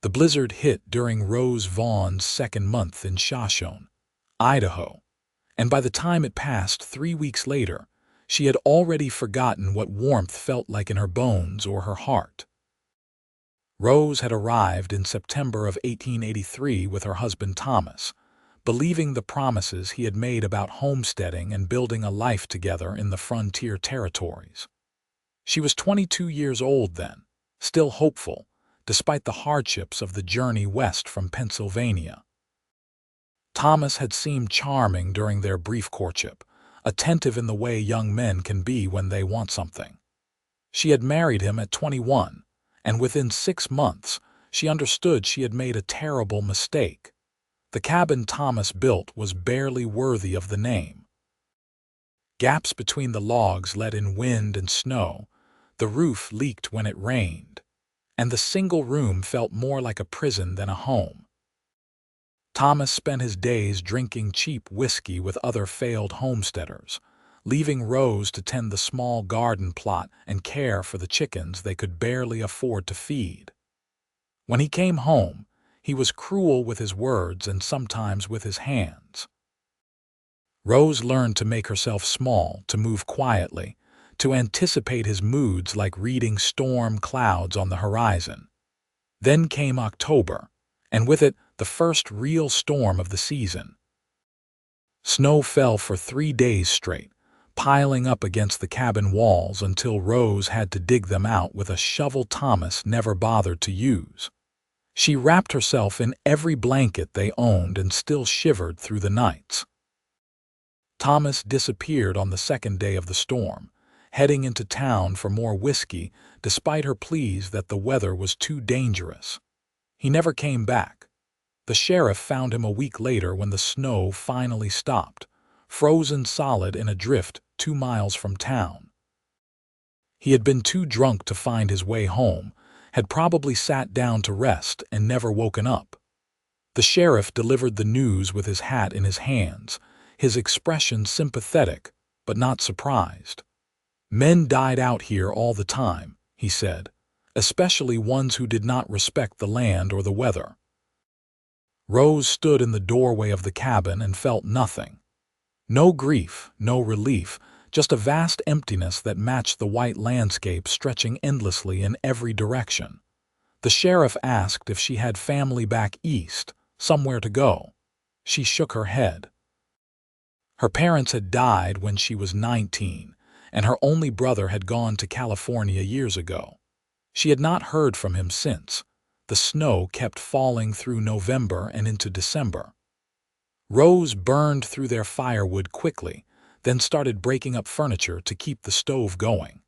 The blizzard hit during Rose Vaughn's second month in Shoshone, Idaho, and by the time it passed 3 weeks later, she had already forgotten what warmth felt like in her bones or her heart. Rose had arrived in September of 1883 with her husband Thomas, believing the promises he had made about homesteading and building a life together in the frontier territories. She was 22 years old then, still hopeful, despite the hardships of the journey west from Pennsylvania. Thomas had seemed charming during their brief courtship, attentive in the way young men can be when they want something. She had married him at 21, and within 6 months, she understood she had made a terrible mistake. The cabin Thomas built was barely worthy of the name. Gaps between the logs let in wind and snow, the roof leaked when it rained, and the single room felt more like a prison than a home. Thomas spent his days drinking cheap whiskey with other failed homesteaders, leaving Rose to tend the small garden plot and care for the chickens they could barely afford to feed. When he came home, he was cruel with his words and sometimes with his hands. Rose learned to make herself small, to move quietly, to anticipate his moods like reading storm clouds on the horizon. Then came October, and with it the first real storm of the season. Snow fell for 3 days straight, piling up against the cabin walls until Rose had to dig them out with a shovel Thomas never bothered to use. She wrapped herself in every blanket they owned and still shivered through the nights. Thomas disappeared on the second day of the storm, heading into town for more whiskey despite her pleas that the weather was too dangerous. He never came back. The sheriff found him a week later when the snow finally stopped, frozen solid in a drift 2 miles from town. He had been too drunk to find his way home, had probably sat down to rest and never woken up. The sheriff delivered the news with his hat in his hands, his expression sympathetic but not surprised. "Men died out here all the time," he said, "especially ones who did not respect the land or the weather." Rose stood in the doorway of the cabin and felt nothing. No grief, no relief, just a vast emptiness that matched the white landscape stretching endlessly in every direction. The sheriff asked if she had family back east, somewhere to go. She shook her head. Her parents had died when she was 19, and her only brother had gone to California years ago. She had not heard from him since. The snow kept falling through November and into December. Rose burned through their firewood quickly, then started breaking up furniture to keep the stove going.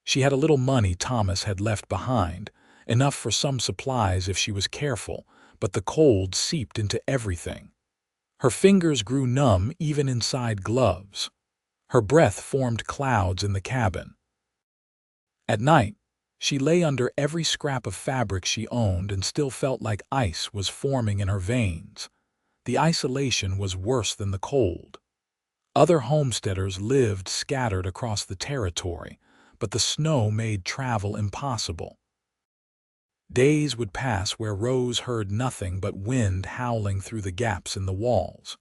She had a little money Thomas had left behind, enough for some supplies if she was careful, but the cold seeped into everything. Her fingers grew numb even inside gloves. Her breath formed clouds in the cabin. At night, she lay under every scrap of fabric she owned and still felt like ice was forming in her veins. The isolation was worse than the cold. Other homesteaders lived scattered across the territory, but the snow made travel impossible. Days would pass where Rose heard nothing but wind howling through the gaps in the walls.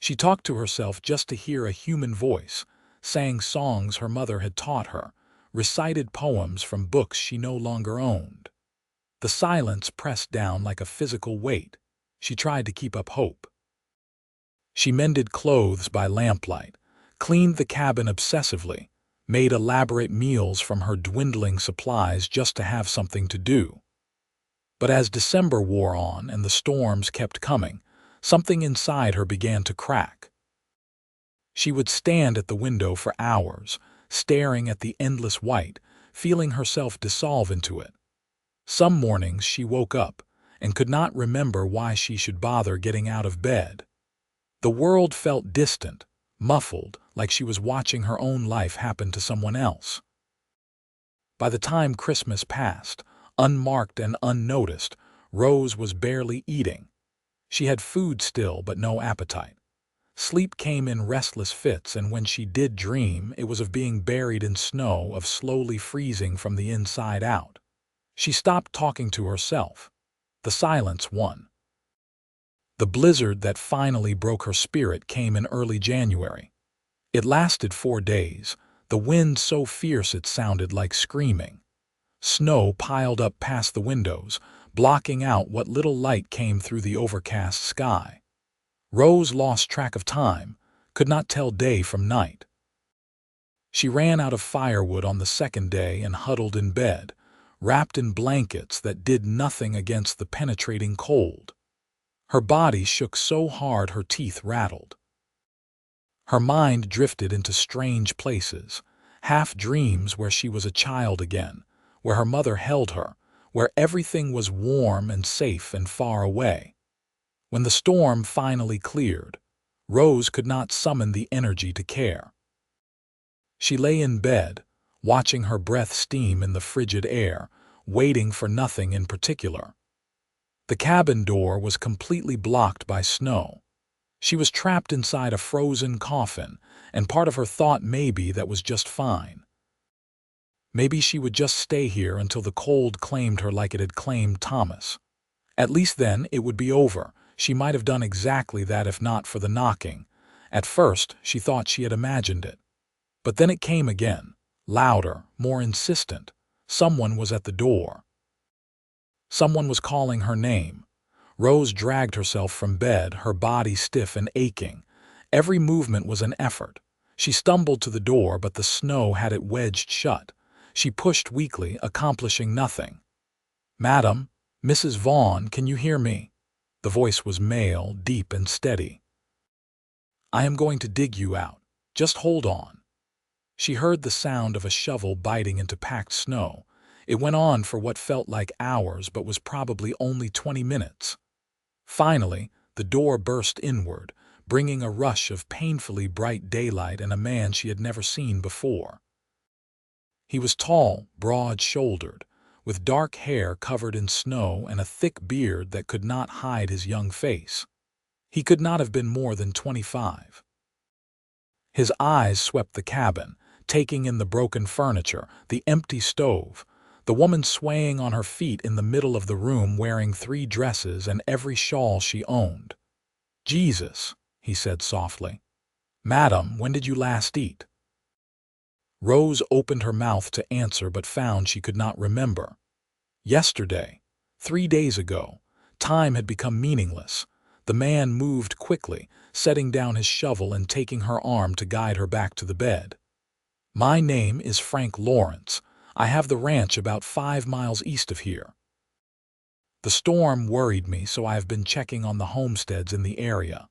She talked to herself just to hear a human voice, sang songs her mother had taught her, recited poems from books she no longer owned. The silence pressed down like a physical weight. She tried to keep up hope. She mended clothes by lamplight, cleaned the cabin obsessively, made elaborate meals from her dwindling supplies just to have something to do. But as December wore on and the storms kept coming, something inside her began to crack. She would stand at the window for hours, staring at the endless white, feeling herself dissolve into it. Some mornings she woke up and could not remember why she should bother getting out of bed. The world felt distant, muffled, like she was watching her own life happen to someone else. By the time Christmas passed, unmarked and unnoticed, Rose was barely eating. She had food still, but no appetite. Sleep came in restless fits, and when she did dream, it was of being buried in snow, of slowly freezing from the inside out. She stopped talking to herself. The silence won. The blizzard that finally broke her spirit came in early January. It lasted 4 days, the wind so fierce it sounded like screaming. Snow piled up past the windows, blocking out what little light came through the overcast sky. Rose lost track of time, could not tell day from night. She ran out of firewood on the second day and huddled in bed, wrapped in blankets that did nothing against the penetrating cold. Her body shook so hard her teeth rattled. Her mind drifted into strange places, half dreams where she was a child again, where her mother held her, where everything was warm and safe and far away. When the storm finally cleared, Rose could not summon the energy to care. She lay in bed, watching her breath steam in the frigid air, waiting for nothing in particular. The cabin door was completely blocked by snow. She was trapped inside a frozen coffin, and part of her thought maybe that was just fine. Maybe she would just stay here until the cold claimed her like it had claimed Thomas. At least then it would be over. She might have done exactly that if not for the knocking. At first, she thought she had imagined it. But then it came again, louder, more insistent. Someone was at the door. Someone was calling her name. Rose dragged herself from bed, her body stiff and aching. Every movement was an effort. She stumbled to the door, but the snow had it wedged shut. She pushed weakly, accomplishing nothing. "Madam, Mrs. Vaughn, can you hear me?" The voice was male, deep and steady. "I am going to dig you out. Just hold on." She heard the sound of a shovel biting into packed snow. It went on for what felt like hours but was probably only 20 minutes. Finally, the door burst inward, bringing a rush of painfully bright daylight and a man she had never seen before. He was tall, broad-shouldered, with dark hair covered in snow and a thick beard that could not hide his young face. He could not have been more than 25. His eyes swept the cabin, taking in the broken furniture, the empty stove, the woman swaying on her feet in the middle of the room wearing 3 dresses and every shawl she owned. "Jesus," he said softly. "Madam, when did you last eat?" Rose opened her mouth to answer but found she could not remember. Yesterday, 3 days ago, time had become meaningless. The man moved quickly, setting down his shovel and taking her arm to guide her back to the bed. "My name is Frank Lawrence. I have the ranch about 5 miles east of here. The storm worried me, so I have been checking on the homesteads in the area.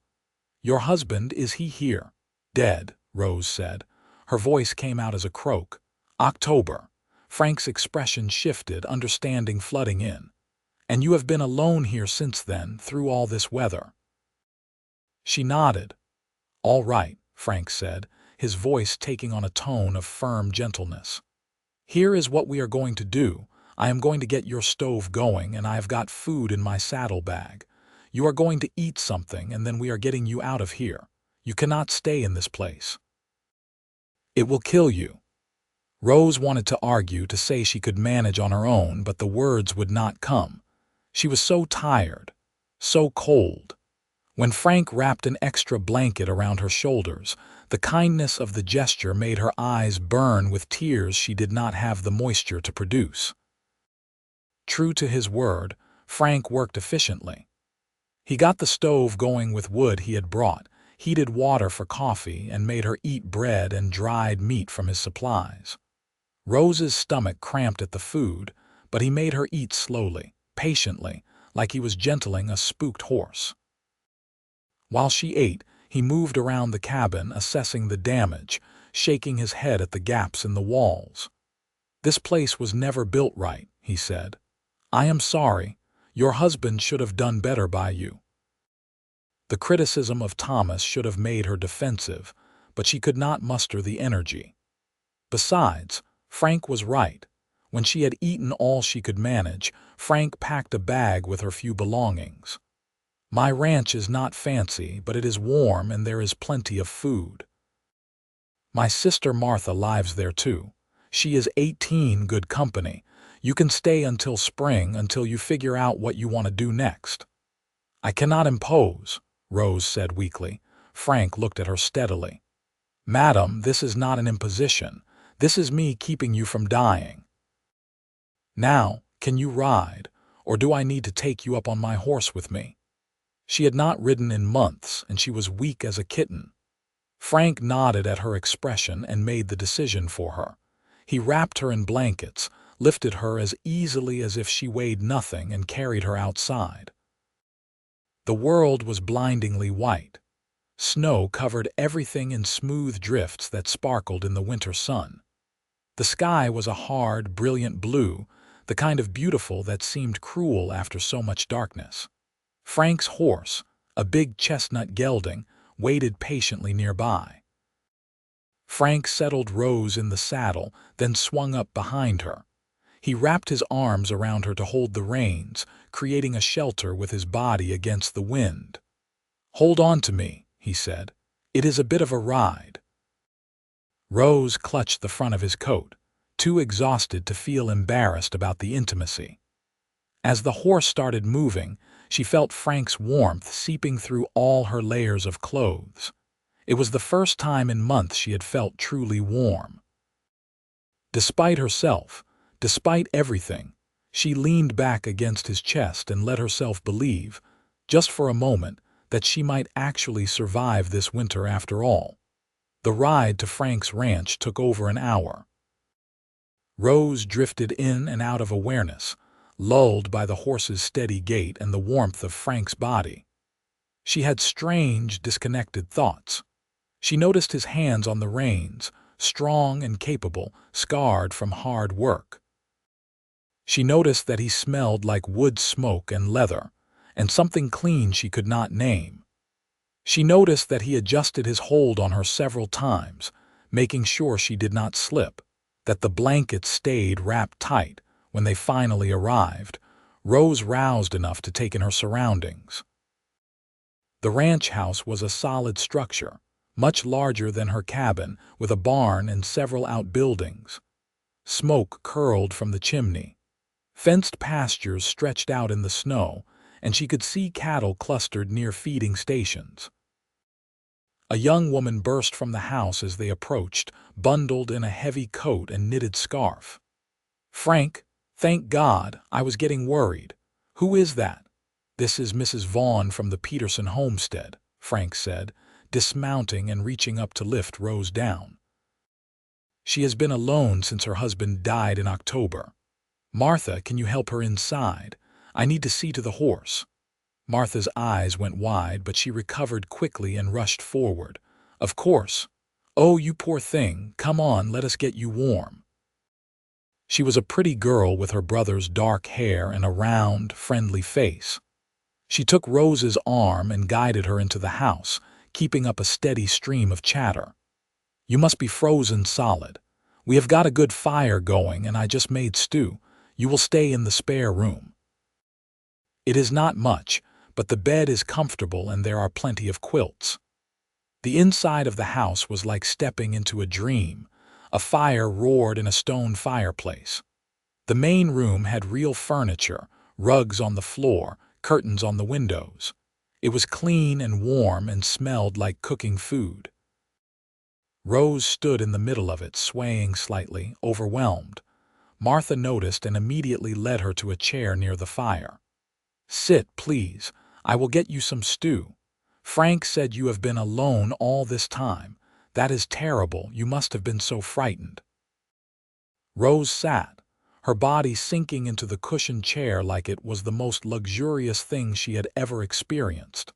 Your husband, is he here?" "Dead," Rose said. Her voice came out as a croak. "October." Frank's expression shifted, understanding flooding in. "And you have been alone here since then, through all this weather?" She nodded. "All right," Frank said, his voice taking on a tone of firm gentleness. "Here is what we are going to do. I am going to get your stove going, and I have got food in my saddlebag. You are going to eat something, and then we are getting you out of here. You cannot stay in this place. It will kill you." Rose wanted to argue, to say she could manage on her own, but the words would not come. She was so tired, so cold. When Frank wrapped an extra blanket around her shoulders, the kindness of the gesture made her eyes burn with tears she did not have the moisture to produce. True to his word, Frank worked efficiently. He got the stove going with wood he had brought, heated water for coffee, and made her eat bread and dried meat from his supplies. Rose's stomach cramped at the food, but he made her eat slowly, patiently, like he was gentling a spooked horse. While she ate, he moved around the cabin, assessing the damage, shaking his head at the gaps in the walls. "This place was never built right," he said. "I am sorry. Your husband should have done better by you." The criticism of Thomas should have made her defensive, but she could not muster the energy. Besides, Frank was right. When she had eaten all she could manage, Frank packed a bag with her few belongings. "My ranch is not fancy, but it is warm and there is plenty of food. My sister Martha lives there too. She is 18, good company. You can stay until spring until you figure out what you want to do next." "I cannot impose," Rose said weakly. Frank looked at her steadily. "Madam, this is not an imposition. This is me keeping you from dying. Now, can you ride, or do I need to take you up on my horse with me?" She had not ridden in months, and she was weak as a kitten. Frank nodded at her expression and made the decision for her. He wrapped her in blankets, lifted her as easily as if she weighed nothing, and carried her outside. The world was blindingly white. Snow covered everything in smooth drifts that sparkled in the winter sun. The sky was a hard, brilliant blue, the kind of beautiful that seemed cruel after so much darkness. Frank's horse, a big chestnut gelding, waited patiently nearby. Frank settled Rose in the saddle, then swung up behind her. He wrapped his arms around her to hold the reins, creating a shelter with his body against the wind. "Hold on to me," he said. "It is a bit of a ride." Rose clutched the front of his coat, too exhausted to feel embarrassed about the intimacy. As the horse started moving, she felt Frank's warmth seeping through all her layers of clothes. It was the first time in months she had felt truly warm. Despite herself, despite everything, she leaned back against his chest and let herself believe, just for a moment, that she might actually survive this winter after all. The ride to Frank's ranch took over an hour. Rose drifted in and out of awareness, lulled by the horse's steady gait and the warmth of Frank's body. She had strange, disconnected thoughts. She noticed his hands on the reins, strong and capable, scarred from hard work. She noticed that he smelled like wood smoke and leather, and something clean she could not name. She noticed that he adjusted his hold on her several times, making sure she did not slip, that the blankets stayed wrapped tight. When they finally arrived, Rose roused enough to take in her surroundings. The ranch house was a solid structure, much larger than her cabin, with a barn and several outbuildings. Smoke curled from the chimney. Fenced pastures stretched out in the snow, and she could see cattle clustered near feeding stations. A young woman burst from the house as they approached, bundled in a heavy coat and knitted scarf. "Frank, thank God, I was getting worried. Who is that?" "This is Mrs. Vaughn from the Peterson homestead," Frank said, dismounting and reaching up to lift Rose down. "She has been alone since her husband died in October. Martha, can you help her inside? I need to see to the horse." Martha's eyes went wide, but she recovered quickly and rushed forward. "Of course. Oh, you poor thing, come on, let us get you warm." She was a pretty girl with her brother's dark hair and a round, friendly face. She took Rose's arm and guided her into the house, keeping up a steady stream of chatter. "You must be frozen solid. We have got a good fire going, and I just made stew. You will stay in the spare room. It is not much, but the bed is comfortable and there are plenty of quilts." The inside of the house was like stepping into a dream. A fire roared in a stone fireplace. The main room had real furniture, rugs on the floor, curtains on the windows. It was clean and warm and smelled like cooking food. Rose stood in the middle of it, swaying slightly, overwhelmed. Martha noticed and immediately led her to a chair near the fire. "Sit, please. I will get you some stew. Frank said you have been alone all this time. That is terrible. You must have been so frightened." Rose sat, her body sinking into the cushioned chair like it was the most luxurious thing she had ever experienced.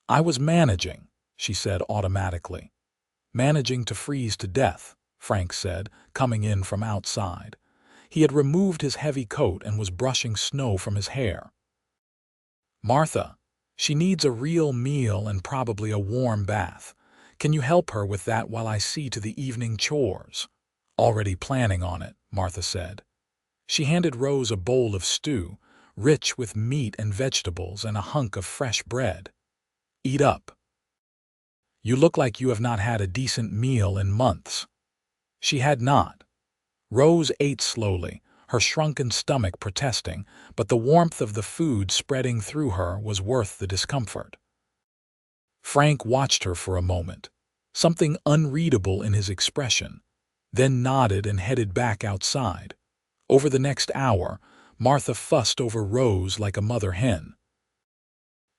"I was managing," she said automatically. "Managing to freeze to death," Frank said, coming in from outside. He had removed his heavy coat and was brushing snow from his hair. "Martha, she needs a real meal and probably a warm bath. Can you help her with that while I see to the evening chores?" "Already planning on it," Martha said. She handed Rose a bowl of stew, rich with meat and vegetables, and a hunk of fresh bread. "Eat up. You look like you have not had a decent meal in months." She had not. Rose ate slowly, her shrunken stomach protesting, but the warmth of the food spreading through her was worth the discomfort. Frank watched her for a moment, something unreadable in his expression, then nodded and headed back outside. Over the next hour, Martha fussed over Rose like a mother hen.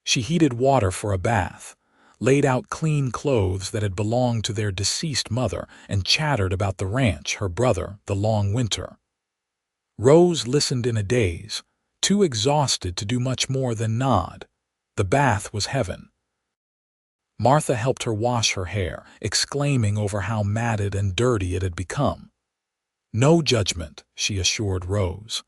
She heated water for a bath, laid out clean clothes that had belonged to their deceased mother, and chattered about the ranch, her brother, the long winter. Rose listened in a daze, too exhausted to do much more than nod. The bath was heaven. Martha helped her wash her hair, exclaiming over how matted and dirty it had become. "No judgment," she assured Rose.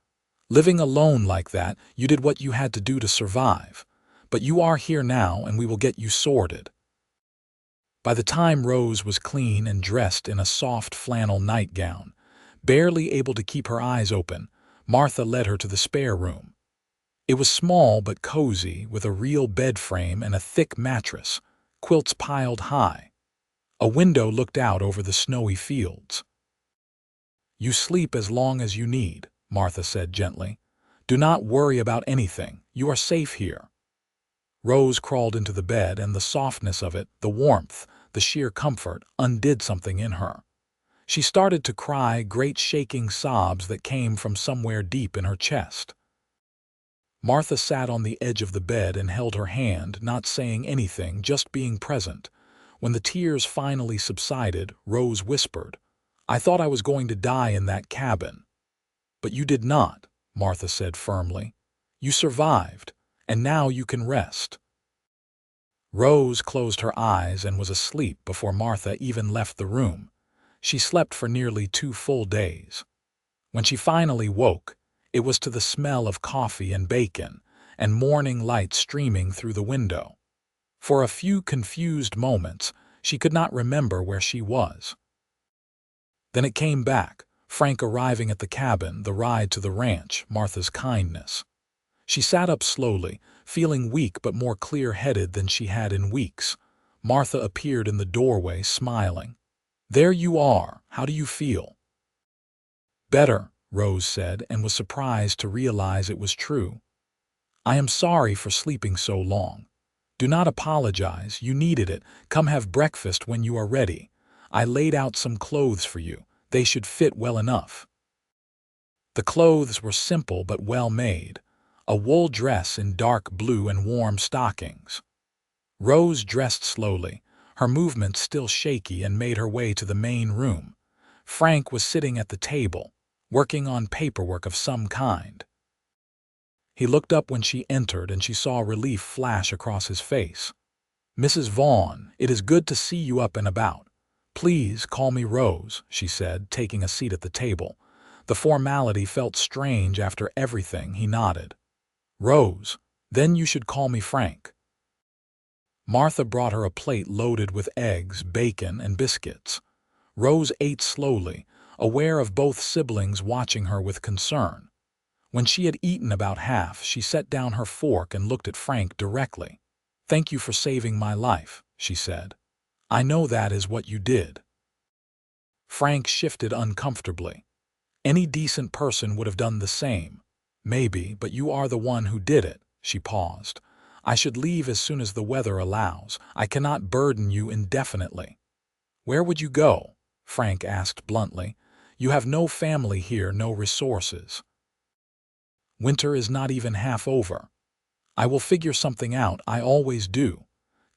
"Living alone like that, you did what you had to do to survive. But you are here now, and we will get you sorted." By the time Rose was clean and dressed in a soft flannel nightgown, barely able to keep her eyes open, Martha led her to the spare room. It was small but cozy, with a real bed frame and a thick mattress, quilts piled high. A window looked out over the snowy fields. "You sleep as long as you need," Martha said gently. "Do not worry about anything. You are safe here." Rose crawled into the bed, and the softness of it, the warmth, the sheer comfort, undid something in her. She started to cry, great shaking sobs that came from somewhere deep in her chest. Martha sat on the edge of the bed and held her hand, not saying anything, just being present. When the tears finally subsided, Rose whispered, "I thought I was going to die in that cabin." "But you did not," Martha said firmly. "You survived, and now you can rest." Rose closed her eyes and was asleep before Martha even left the room. She slept for nearly 2 full days. When she finally woke, it was to the smell of coffee and bacon, and morning light streaming through the window. For a few confused moments, she could not remember where she was. Then it came back, Frank arriving at the cabin, the ride to the ranch, Martha's kindness. She sat up slowly, feeling weak but more clear-headed than she had in weeks. Martha appeared in the doorway, smiling. "There you are. How do you feel?" "Better," Rose said, and was surprised to realize it was true. "I am sorry for sleeping so long. Do not apologize. You needed it. Come have breakfast when you are ready. I laid out some clothes for you. They should fit well enough." The clothes were simple but well made. A wool dress in dark blue and warm stockings. Rose dressed slowly, her movements still shaky, and made her way to the main room. Frank was sitting at the table, working on paperwork of some kind. He looked up when she entered, and she saw relief flash across his face. "Mrs. Vaughn, it is good to see you up and about. Please call me Rose," she said, taking a seat at the table. The formality felt strange after everything. He nodded. "Rose, then you should call me Frank." Martha brought her a plate loaded with eggs, bacon, and biscuits. Rose ate slowly, aware of both siblings watching her with concern. When she had eaten about half, she set down her fork and looked at Frank directly. "Thank you for saving my life," she said. "I know that is what you did." Frank shifted uncomfortably. "Any decent person would have done the same. Maybe, but you are the one who did it." She paused. "I should leave as soon as the weather allows. I cannot burden you indefinitely." "Where would you go?" Frank asked bluntly. "You have no family here, no resources." "Winter is not even half over. I will figure something out. I always do."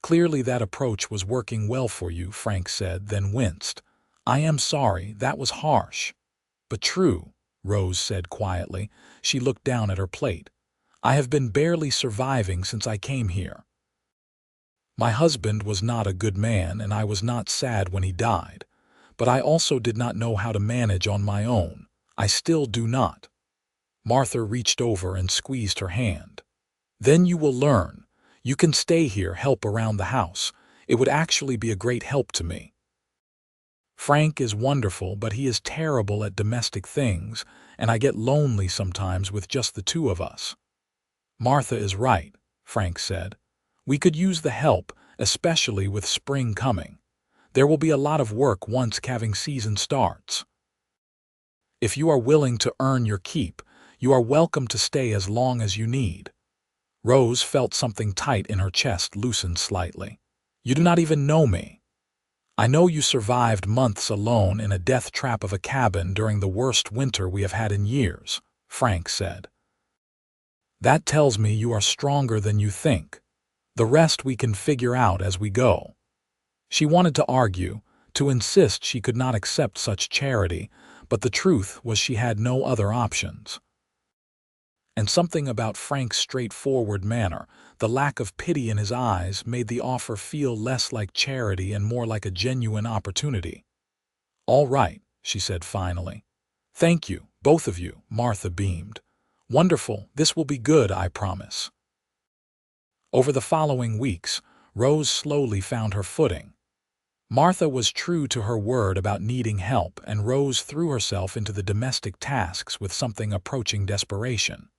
"Clearly that approach was working well for you," Frank said, then winced. "I am sorry, that was harsh." "But true," Rose said quietly. She looked down at her plate. "I have been barely surviving since I came here. My husband was not a good man, and I was not sad when he died. But I also did not know how to manage on my own. I still do not." Martha reached over and squeezed her hand. "Then you will learn. You can stay here, help around the house. It would actually be a great help to me. Frank is wonderful, but he is terrible at domestic things, and I get lonely sometimes with just the two of us." "Martha is right," Frank said. "We could use the help, especially with spring coming. There will be a lot of work once calving season starts." If you are willing to earn your keep, you are welcome to stay as long as you need. Rose felt something tight in her chest loosen slightly. You do not even know me. I know you survived months alone in a death trap of a cabin during the worst winter we have had in years, Frank said. That tells me you are stronger than you think. The rest we can figure out as we go. She wanted to argue, to insist she could not accept such charity, but the truth was she had no other options. And something about Frank's straightforward manner, the lack of pity in his eyes, made the offer feel less like charity and more like a genuine opportunity. "All right," she said finally. "Thank you, both of you," Martha beamed. "Wonderful, this will be good, I promise." Over the following weeks, Rose slowly found her footing. Martha was true to her word about needing help, and Rose threw herself into the domestic tasks with something approaching desperation.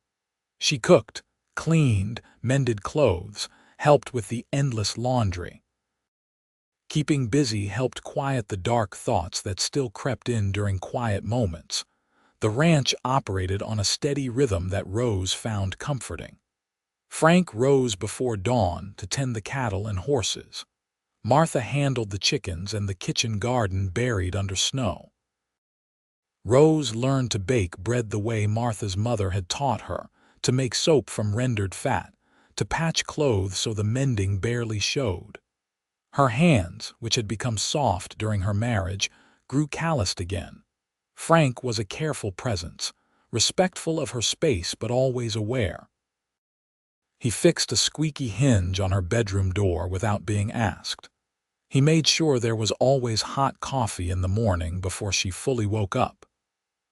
She cooked, cleaned, mended clothes, helped with the endless laundry. Keeping busy helped quiet the dark thoughts that still crept in during quiet moments. The ranch operated on a steady rhythm that Rose found comforting. Frank rose before dawn to tend the cattle and horses. Martha handled the chickens and the kitchen garden buried under snow. Rose learned to bake bread the way Martha's mother had taught her, to make soap from rendered fat, to patch clothes so the mending barely showed. Her hands, which had become soft during her marriage, grew calloused again. Frank was a careful presence, respectful of her space but always aware. He fixed a squeaky hinge on her bedroom door without being asked. He made sure there was always hot coffee in the morning before she fully woke up.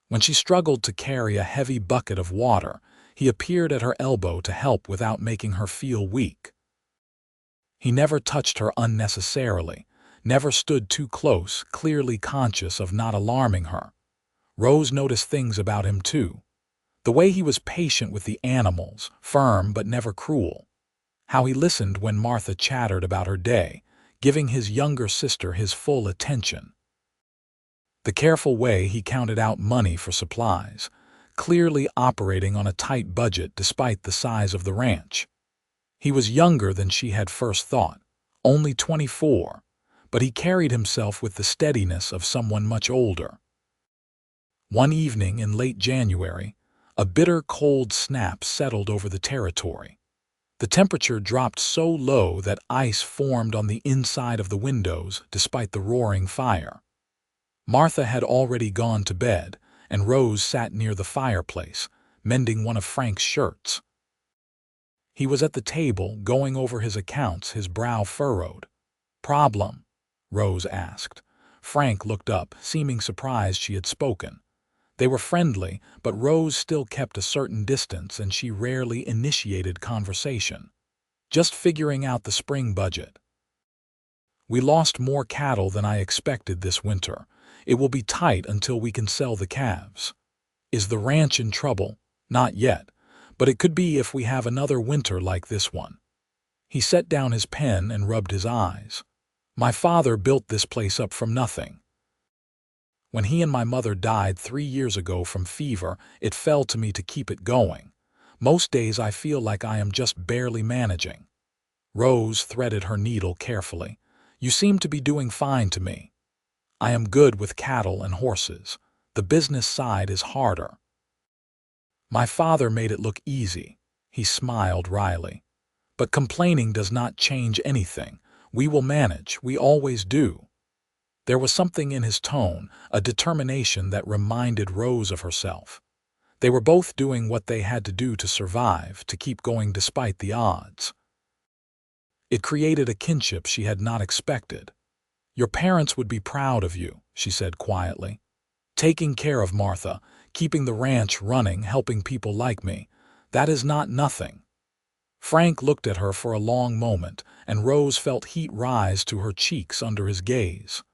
When she struggled to carry a heavy bucket of water, he appeared at her elbow to help without making her feel weak. He never touched her unnecessarily, never stood too close, clearly conscious of not alarming her. Rose noticed things about him too. The way he was patient with the animals, firm but never cruel. How he listened when Martha chattered about her day, giving his younger sister his full attention. The careful way he counted out money for supplies, clearly operating on a tight budget despite the size of the ranch. He was younger than she had first thought, only 24, but he carried himself with the steadiness of someone much older. One evening in late January, a bitter cold snap settled over the territory. The temperature dropped so low that ice formed on the inside of the windows despite the roaring fire. Martha had already gone to bed, and Rose sat near the fireplace, mending one of Frank's shirts. He was at the table, going over his accounts, his brow furrowed. "Problem?" Rose asked. Frank looked up, seeming surprised she had spoken. They were friendly, but Rose still kept a certain distance and she rarely initiated conversation. "Just figuring out the spring budget. We lost more cattle than I expected this winter. It will be tight until we can sell the calves." "Is the ranch in trouble?" "Not yet, but it could be if we have another winter like this one." He set down his pen and rubbed his eyes. "My father built this place up from nothing. When he and my mother died 3 years ago from fever, it fell to me to keep it going. Most days I feel like I am just barely managing." Rose threaded her needle carefully. "You seem to be doing fine to me. I am good with cattle and horses. The business side is harder." "My father made it look easy." He smiled wryly. "But complaining does not change anything. We will manage. We always do." There was something in his tone, a determination that reminded Rose of herself. They were both doing what they had to do to survive, to keep going despite the odds. It created a kinship she had not expected. "Your parents would be proud of you," she said quietly. "Taking care of Martha, keeping the ranch running, helping people like me, that is not nothing." Frank looked at her for a long moment, and Rose felt heat rise to her cheeks under his gaze.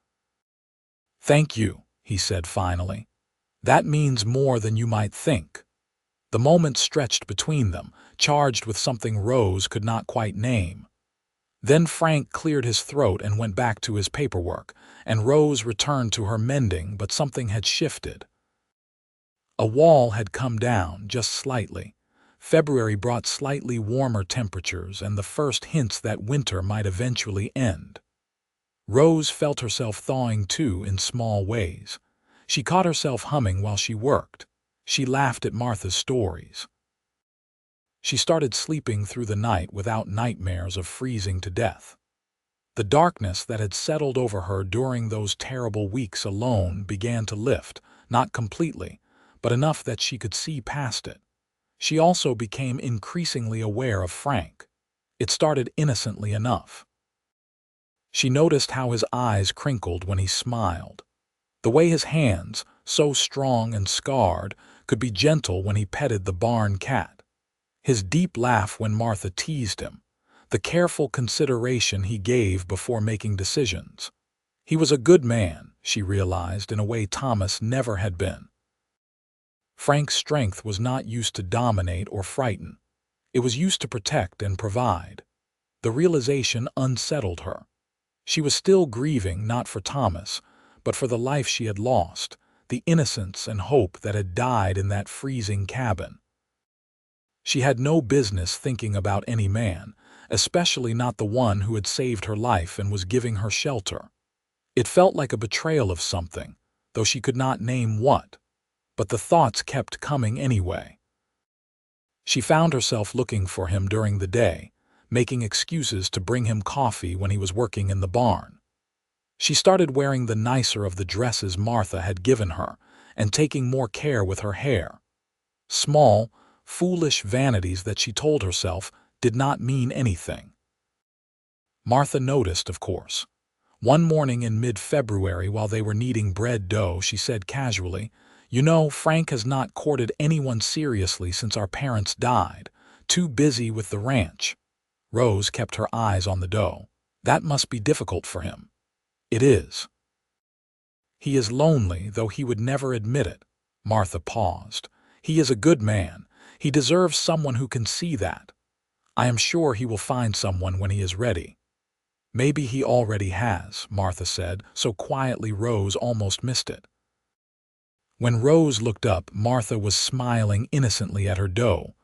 "Thank you," he said finally. "That means more than you might think." The moment stretched between them, charged with something Rose could not quite name. Then Frank cleared his throat and went back to his paperwork, and Rose returned to her mending, but something had shifted. A wall had come down, just slightly. February brought slightly warmer temperatures and the first hints that winter might eventually end. Rose felt herself thawing too in small ways. She caught herself humming while she worked. She laughed at Martha's stories. She started sleeping through the night without nightmares of freezing to death. The darkness that had settled over her during those terrible weeks alone began to lift, not completely, but enough that she could see past it. She also became increasingly aware of Frank. It started innocently enough. She noticed how his eyes crinkled when he smiled. The way his hands, so strong and scarred, could be gentle when he petted the barn cat. His deep laugh when Martha teased him. The careful consideration he gave before making decisions. He was a good man, she realized, in a way Thomas never had been. Frank's strength was not used to dominate or frighten. It was used to protect and provide. The realization unsettled her. She was still grieving not for Thomas, but for the life she had lost, the innocence and hope that had died in that freezing cabin. She had no business thinking about any man, especially not the one who had saved her life and was giving her shelter. It felt like a betrayal of something, though she could not name what. But the thoughts kept coming anyway. She found herself looking for him during the day, making excuses to bring him coffee when he was working in the barn. She started wearing the nicer of the dresses Martha had given her and taking more care with her hair. Small, foolish vanities that she told herself did not mean anything. Martha noticed, of course. One morning in mid-February while they were kneading bread dough, she said casually, "You know, Frank has not courted anyone seriously since our parents died. Too busy with the ranch." Rose kept her eyes on the dough. "That must be difficult for him." "It is." "He is lonely, though he would never admit it." Martha paused. "He is a good man. He deserves someone who can see that. I am sure he will find someone when he is ready." "Maybe he already has," Martha said, so quietly Rose almost missed it. When Rose looked up, Martha was smiling innocently at her dough.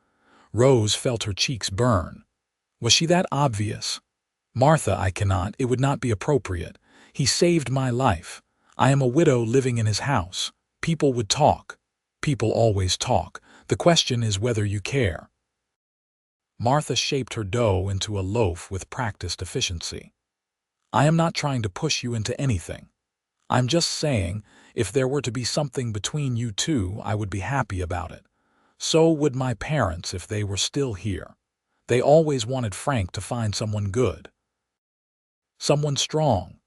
Rose felt her cheeks burn. Was she that obvious? "Martha, it would not be appropriate. He saved my life. I am a widow living in his house. People would talk. People always talk. The question is whether you care." Martha shaped her dough into a loaf with practiced efficiency. "I am not trying to push you into anything. I'm just saying, if there were to be something between you two, I would be happy about it. So would my parents if they were still here. They always wanted Frank to find someone good. Someone strong."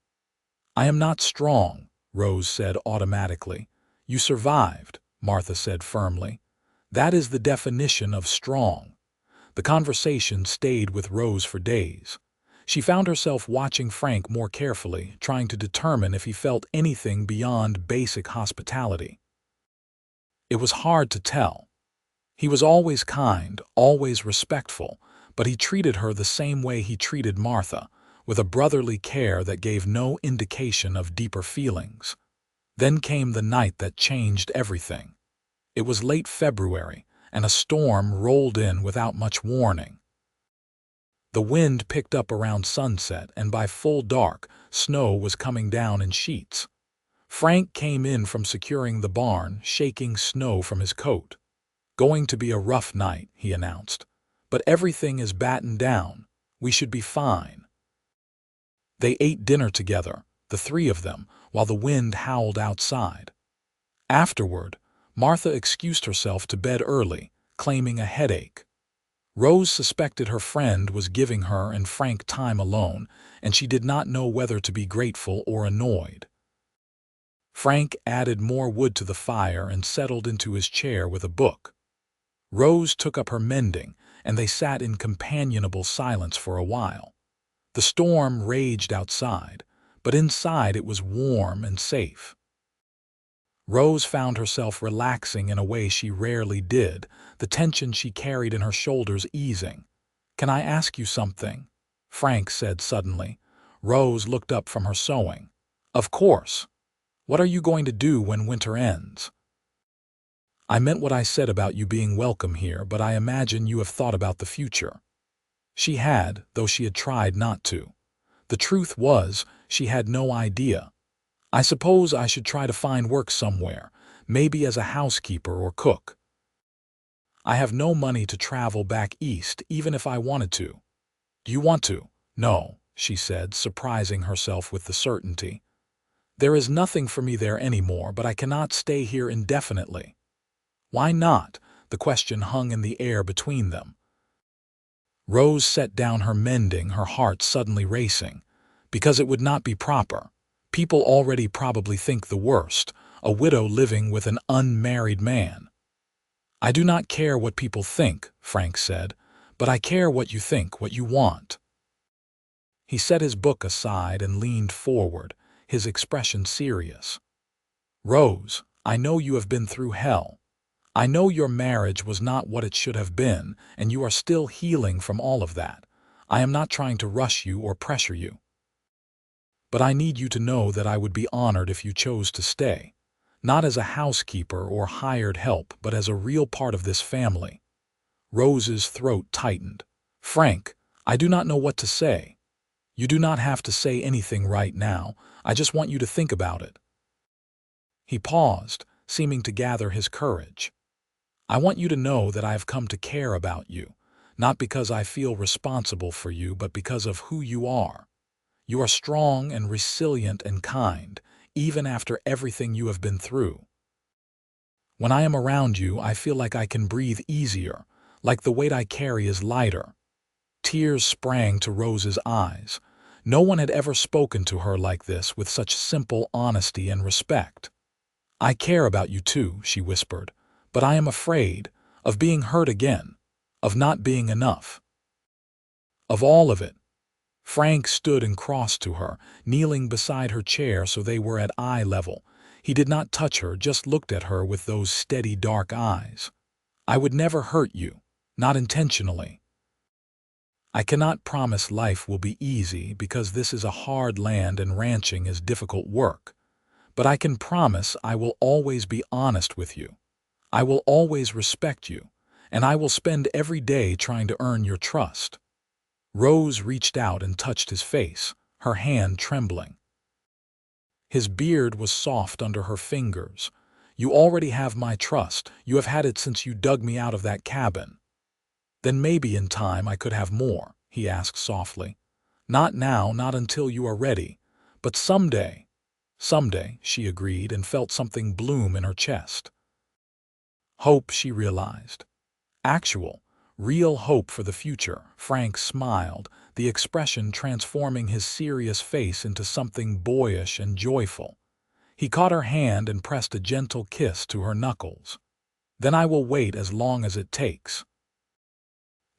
"I am not strong," Rose said automatically. "You survived," Martha said firmly. "That is the definition of strong." The conversation stayed with Rose for days. She found herself watching Frank more carefully, trying to determine if he felt anything beyond basic hospitality. It was hard to tell. He was always kind, always respectful, but he treated her the same way he treated Martha, with a brotherly care that gave no indication of deeper feelings. Then came the night that changed everything. It was late February, and a storm rolled in without much warning. The wind picked up around sunset, and by full dark, snow was coming down in sheets. Frank came in from securing the barn, shaking snow from his coat. "Going to be a rough night," he announced. "But everything is battened down. We should be fine." They ate dinner together, the three of them, while the wind howled outside. Afterward, Martha excused herself to bed early, claiming a headache. Rose suspected her friend was giving her and Frank time alone, and she did not know whether to be grateful or annoyed. Frank added more wood to the fire and settled into his chair with a book. Rose took up her mending, and they sat in companionable silence for a while. The storm raged outside, but inside it was warm and safe. Rose found herself relaxing in a way she rarely did, the tension she carried in her shoulders easing. "Can I ask you something?" Frank said suddenly. Rose looked up from her sewing. "Of course. What are you going to do when winter ends?" I meant what I said about you being welcome here, but I imagine you have thought about the future." She had, though she had tried not to. The truth was, she had no idea. "I suppose I should try to find work somewhere, maybe as a housekeeper or cook. I have no money to travel back east, even if I wanted to." "Do you want to?" "No," she said, surprising herself with the certainty. "There is nothing for me there anymore, but I cannot stay here indefinitely." "Why not?" The question hung in the air between them. Rose set down her mending, her heart suddenly racing. "Because it would not be proper. People already probably think the worst, a widow living with an unmarried man." "I do not care what people think," Frank said, "but I care what you think, what you want." He set his book aside and leaned forward, his expression serious. "Rose, I know you have been through hell. I know your marriage was not what it should have been, and you are still healing from all of that. I am not trying to rush you or pressure you. But I need you to know that I would be honored if you chose to stay, not as a housekeeper or hired help, but as a real part of this family." Rose's throat tightened. "Frank, I do not know what to say." "You do not have to say anything right now. I just want you to think about it." He paused, seeming to gather his courage. "I want you to know that I have come to care about you, not because I feel responsible for you, but because of who you are. You are strong and resilient and kind, even after everything you have been through. When I am around you, I feel like I can breathe easier, like the weight I carry is lighter." Tears sprang to Rose's eyes. No one had ever spoken to her like this, with such simple honesty and respect. "I care about you too," she whispered, "but I am afraid of being hurt again, of not being enough. Of all of it." Frank stood and crossed to her, kneeling beside her chair so they were at eye level. He did not touch her, just looked at her with those steady dark eyes. "I would never hurt you, not intentionally. I cannot promise life will be easy because this is a hard land and ranching is difficult work. But I can promise I will always be honest with you. I will always respect you, and I will spend every day trying to earn your trust." Rose reached out and touched his face, her hand trembling. His beard was soft under her fingers. "You already have my trust. You have had it since you dug me out of that cabin." "Then maybe in time I could have more," he asked softly. "Not now, not until you are ready, but someday." "Someday," she agreed and felt something bloom in her chest. Hope, she realized. Actual, real hope for the future. Frank smiled, the expression transforming his serious face into something boyish and joyful. He caught her hand and pressed a gentle kiss to her knuckles. "Then I will wait as long as it takes."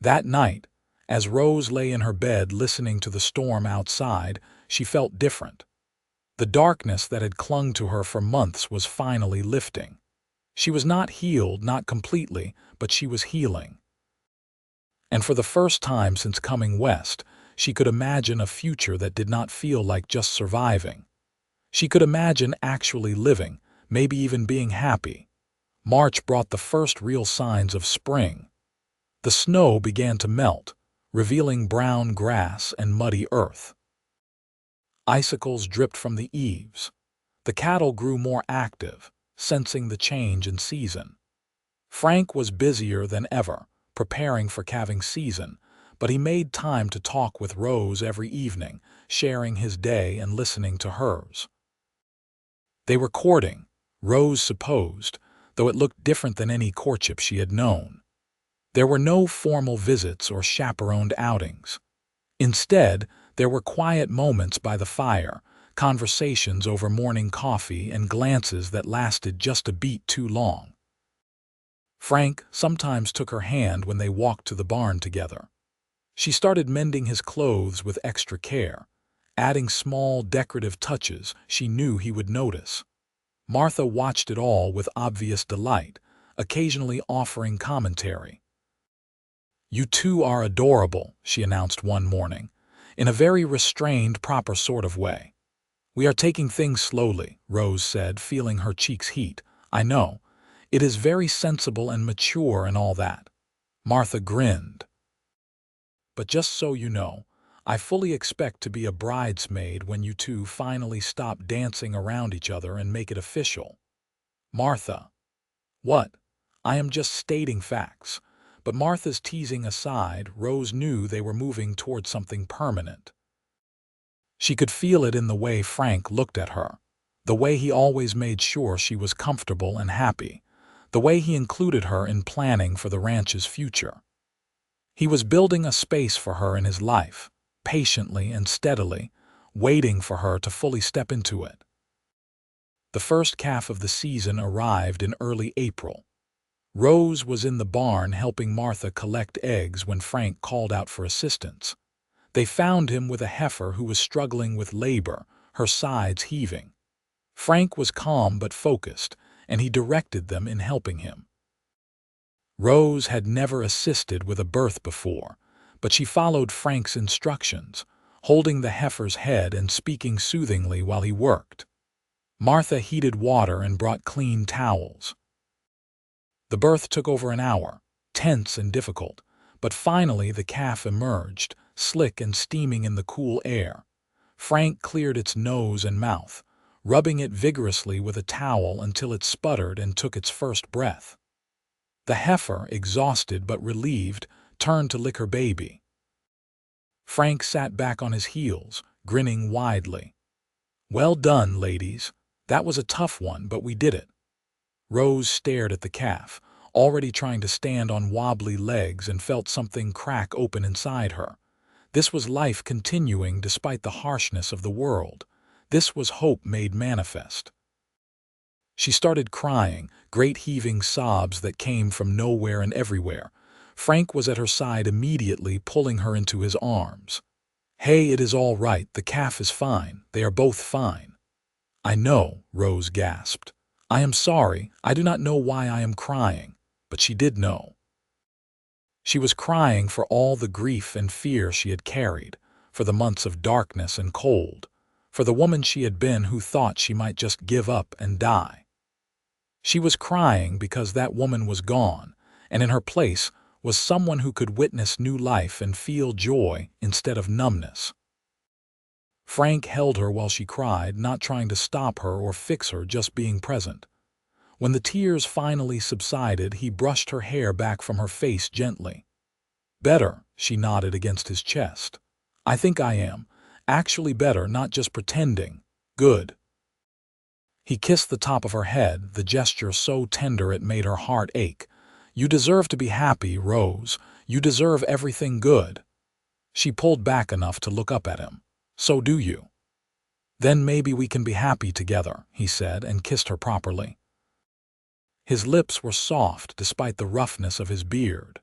That night, as Rose lay in her bed listening to the storm outside, she felt different. The darkness that had clung to her for months was finally lifting. She was not healed, not completely, but she was healing. And for the first time since coming west, she could imagine a future that did not feel like just surviving. She could imagine actually living, maybe even being happy. March brought the first real signs of spring. The snow began to melt, revealing brown grass and muddy earth. Icicles dripped from the eaves. The cattle grew more active, sensing the change in season. Frank was busier than ever, preparing for calving season, but he made time to talk with Rose every evening, sharing his day and listening to hers. They were courting, Rose supposed, though it looked different than any courtship she had known. There were no formal visits or chaperoned outings. Instead, there were quiet moments by the fire, conversations over morning coffee, and glances that lasted just a beat too long. Frank sometimes took her hand when they walked to the barn together. She started mending his clothes with extra care, adding small decorative touches she knew he would notice. Martha watched it all with obvious delight, occasionally offering commentary. "You two are adorable," she announced one morning, in a very restrained, proper sort of way. "We are taking things slowly," Rose said, feeling her cheeks heat. "I know. It is very sensible and mature and all that." Martha grinned. "But just so you know, I fully expect to be a bridesmaid when you two finally stop dancing around each other and make it official." Martha. "What? I am just stating facts." But Martha's teasing aside, Rose knew they were moving toward something permanent. She could feel it in the way Frank looked at her, the way he always made sure she was comfortable and happy, the way he included her in planning for the ranch's future. He was building a space for her in his life, patiently and steadily, waiting for her to fully step into it. The first calf of the season arrived in early April. Rose was in the barn helping Martha collect eggs when Frank called out for assistance. They found him with a heifer who was struggling with labor, her sides heaving. Frank was calm but focused, and he directed them in helping him. Rose had never assisted with a birth before, but she followed Frank's instructions, holding the heifer's head and speaking soothingly while he worked. Martha heated water and brought clean towels. The birth took over an hour, tense and difficult, but finally the calf emerged, slick and steaming in the cool air. Frank cleared its nose and mouth, rubbing it vigorously with a towel until it sputtered and took its first breath. The heifer, exhausted but relieved, turned to lick her baby. Frank sat back on his heels, grinning widely. "Well done, ladies. That was a tough one, but we did it." Rose stared at the calf, already trying to stand on wobbly legs, and felt something crack open inside her. This was life continuing despite the harshness of the world. This was hope made manifest. She started crying, great heaving sobs that came from nowhere and everywhere. Frank was at her side immediately, pulling her into his arms. "Hey, it is all right. The calf is fine. They are both fine." "I know," Rose gasped. "I am sorry. I do not know why I am crying." But she did know. She was crying for all the grief and fear she had carried, for the months of darkness and cold, for the woman she had been who thought she might just give up and die. She was crying because that woman was gone, and in her place was someone who could witness new life and feel joy instead of numbness. Frank held her while she cried, not trying to stop her or fix her, just being present. When the tears finally subsided, he brushed her hair back from her face gently. "Better," she nodded against his chest. "I think I am. Actually better, not just pretending. Good." He kissed the top of her head, the gesture so tender it made her heart ache. "You deserve to be happy, Rose. You deserve everything good." She pulled back enough to look up at him. "So do you." "Then maybe we can be happy together," he said, and kissed her properly. His lips were soft despite the roughness of his beard.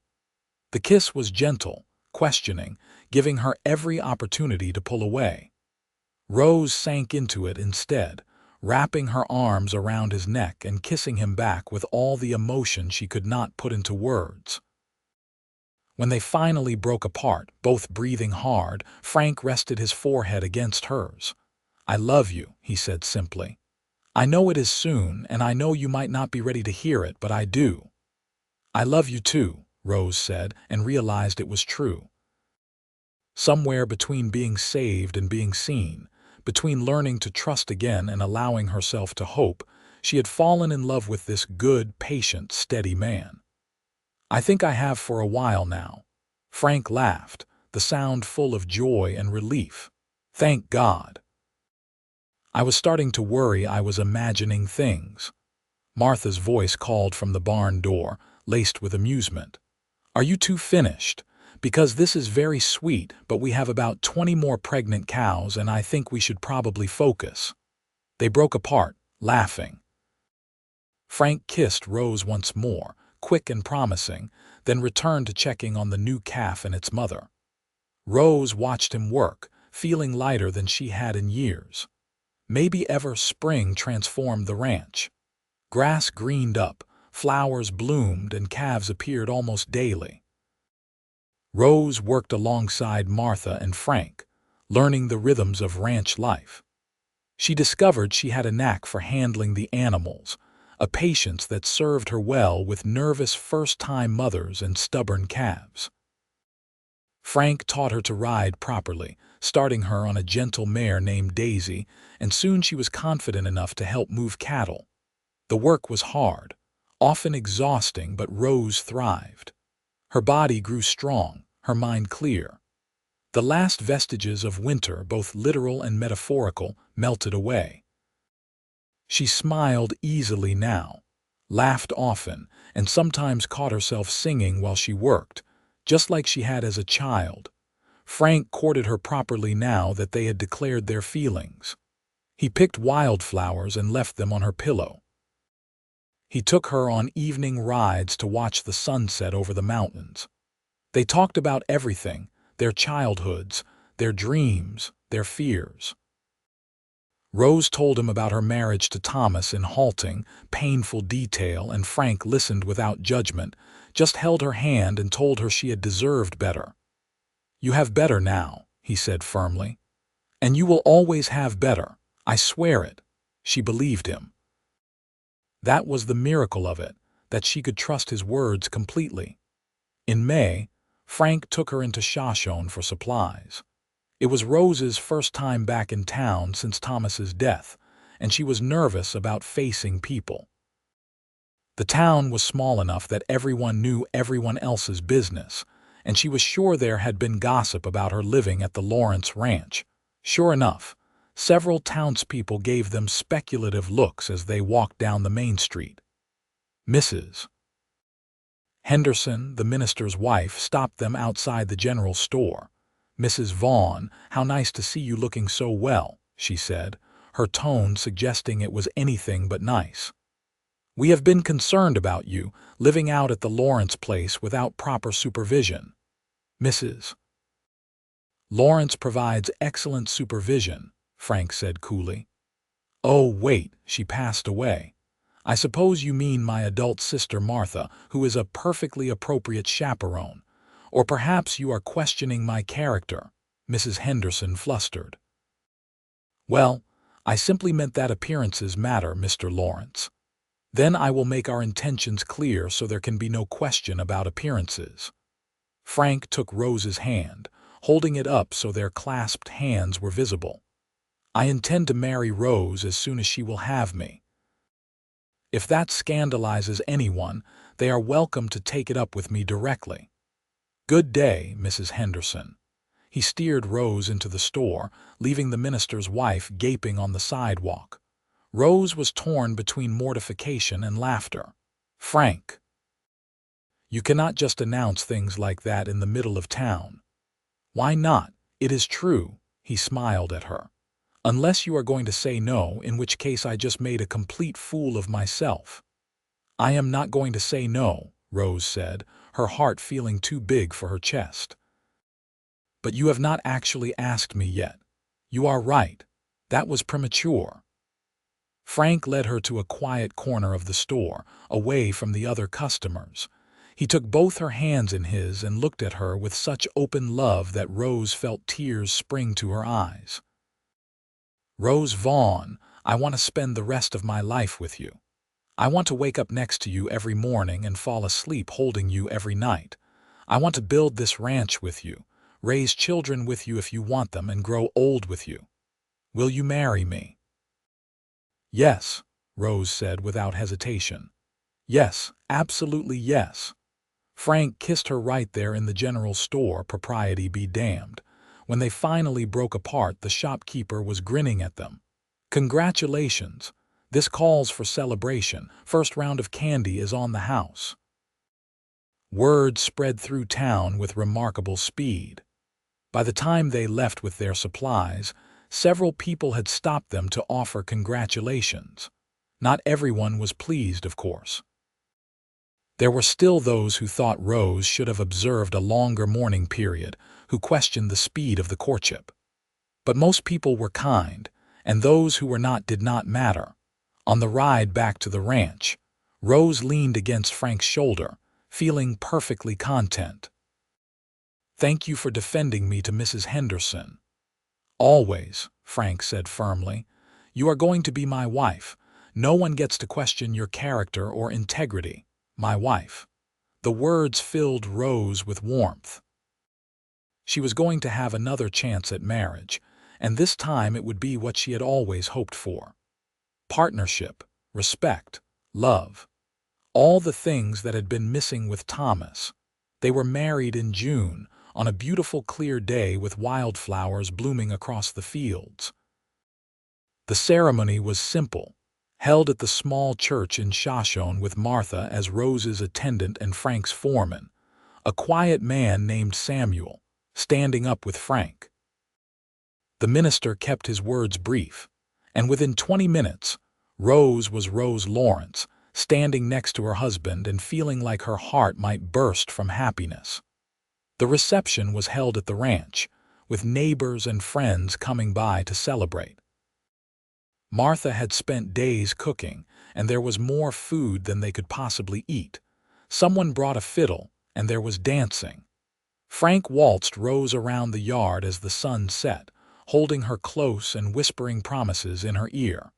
The kiss was gentle, questioning, giving her every opportunity to pull away. Rose sank into it instead, wrapping her arms around his neck and kissing him back with all the emotion she could not put into words. When they finally broke apart, both breathing hard, Frank rested his forehead against hers. "I love you," he said simply. "I know it is soon, and I know you might not be ready to hear it, but I do." "I love you too," Rose said, and realized it was true. Somewhere between being saved and being seen, between learning to trust again and allowing herself to hope, she had fallen in love with this good, patient, steady man. "I think I have for a while now." Frank laughed, the sound full of joy and relief. "Thank God." "I was starting to worry I was imagining things." Martha's voice called from the barn door, laced with amusement. "Are you two finished? Because this is very sweet, but we have about 20 more pregnant cows, and I think we should probably focus." They broke apart, laughing. Frank kissed Rose once more, quick and promising, then returned to checking on the new calf and its mother. Rose watched him work, feeling lighter than she had in years. Maybe ever spring transformed the ranch. Grass greened up, flowers bloomed, and calves appeared almost daily. Rose worked alongside Martha and Frank, learning the rhythms of ranch life. She discovered she had a knack for handling the animals, a patience that served her well with nervous first-time mothers and stubborn calves. Frank taught her to ride properly, starting her on a gentle mare named Daisy, and soon she was confident enough to help move cattle. The work was hard, often exhausting, but Rose thrived. Her body grew strong, her mind clear. The last vestiges of winter, both literal and metaphorical, melted away. She smiled easily now, laughed often, and sometimes caught herself singing while she worked, just like she had as a child. Frank courted her properly now that they had declared their feelings. He picked wildflowers and left them on her pillow. He took her on evening rides to watch the sunset over the mountains. They talked about everything, their childhoods, their dreams, their fears. Rose told him about her marriage to Thomas in halting, painful detail, and Frank listened without judgment, just held her hand and told her she had deserved better. "You have better now," he said firmly. "And you will always have better, I swear it." She believed him. That was the miracle of it, that she could trust his words completely. In May, Frank took her into Shoshone for supplies. It was Rose's first time back in town since Thomas's death, and she was nervous about facing people. The town was small enough that everyone knew everyone else's business, and she was sure there had been gossip about her living at the Lawrence Ranch. Sure enough, several townspeople gave them speculative looks as they walked down the main street. Mrs. Henderson, the minister's wife, stopped them outside the general store. "Mrs. Vaughn, how nice to see you looking so well," she said, her tone suggesting it was anything but nice. "We have been concerned about you, living out at the Lawrence place without proper supervision." "Mrs. Lawrence provides excellent supervision," Frank said coolly. "Oh, wait, she passed away. I suppose you mean my adult sister Martha, who is a perfectly appropriate chaperone. Or perhaps you are questioning my character," Mrs. Henderson flustered. "Well, I simply meant that appearances matter, Mr. Lawrence. Then I will make our intentions clear so there can be no question about appearances." Frank took Rose's hand, holding it up so their clasped hands were visible. "I intend to marry Rose as soon as she will have me. If that scandalizes anyone, they are welcome to take it up with me directly. Good day, Mrs. Henderson." He steered Rose into the store, leaving the minister's wife gaping on the sidewalk. Rose was torn between mortification and laughter. "Frank, you cannot just announce things like that in the middle of town." "Why not? It is true," he smiled at her. "Unless you are going to say no, in which case I just made a complete fool of myself." "I am not going to say no," Rose said, her heart feeling too big for her chest. "But you have not actually asked me yet." "You are right. That was premature." Frank led her to a quiet corner of the store, away from the other customers. He took both her hands in his and looked at her with such open love that Rose felt tears spring to her eyes. "Rose Vaughn, I want to spend the rest of my life with you. I want to wake up next to you every morning and fall asleep holding you every night. I want to build this ranch with you, raise children with you if you want them, and grow old with you. Will you marry me?" "Yes," Rose said without hesitation. "Yes, absolutely yes." Frank kissed her right there in the general store, propriety be damned. When they finally broke apart, the shopkeeper was grinning at them. "Congratulations. This calls for celebration. First round of candy is on the house." Word spread through town with remarkable speed. By the time they left with their supplies, several people had stopped them to offer congratulations. Not everyone was pleased, of course. There were still those who thought Rose should have observed a longer mourning period, who questioned the speed of the courtship. But most people were kind, and those who were not did not matter. On the ride back to the ranch, Rose leaned against Frank's shoulder, feeling perfectly content. "Thank you for defending me to Mrs. Henderson." "Always," Frank said firmly. "You are going to be my wife. No one gets to question your character or integrity, my wife." The words filled Rose with warmth. She was going to have another chance at marriage, and this time it would be what she had always hoped for. Partnership, respect, love. All the things that had been missing with Thomas. They were married in June, on a beautiful clear day with wildflowers blooming across the fields. The ceremony was simple, held at the small church in Shoshone with Martha as Rose's attendant and Frank's foreman, a quiet man named Samuel, standing up with Frank. The minister kept his words brief, and within 20 minutes, Rose was Rose Lawrence, standing next to her husband and feeling like her heart might burst from happiness. The reception was held at the ranch, with neighbors and friends coming by to celebrate. Martha had spent days cooking, and there was more food than they could possibly eat. Someone brought a fiddle, and there was dancing. Frank waltzed Rose around the yard as the sun set, holding her close and whispering promises in her ear.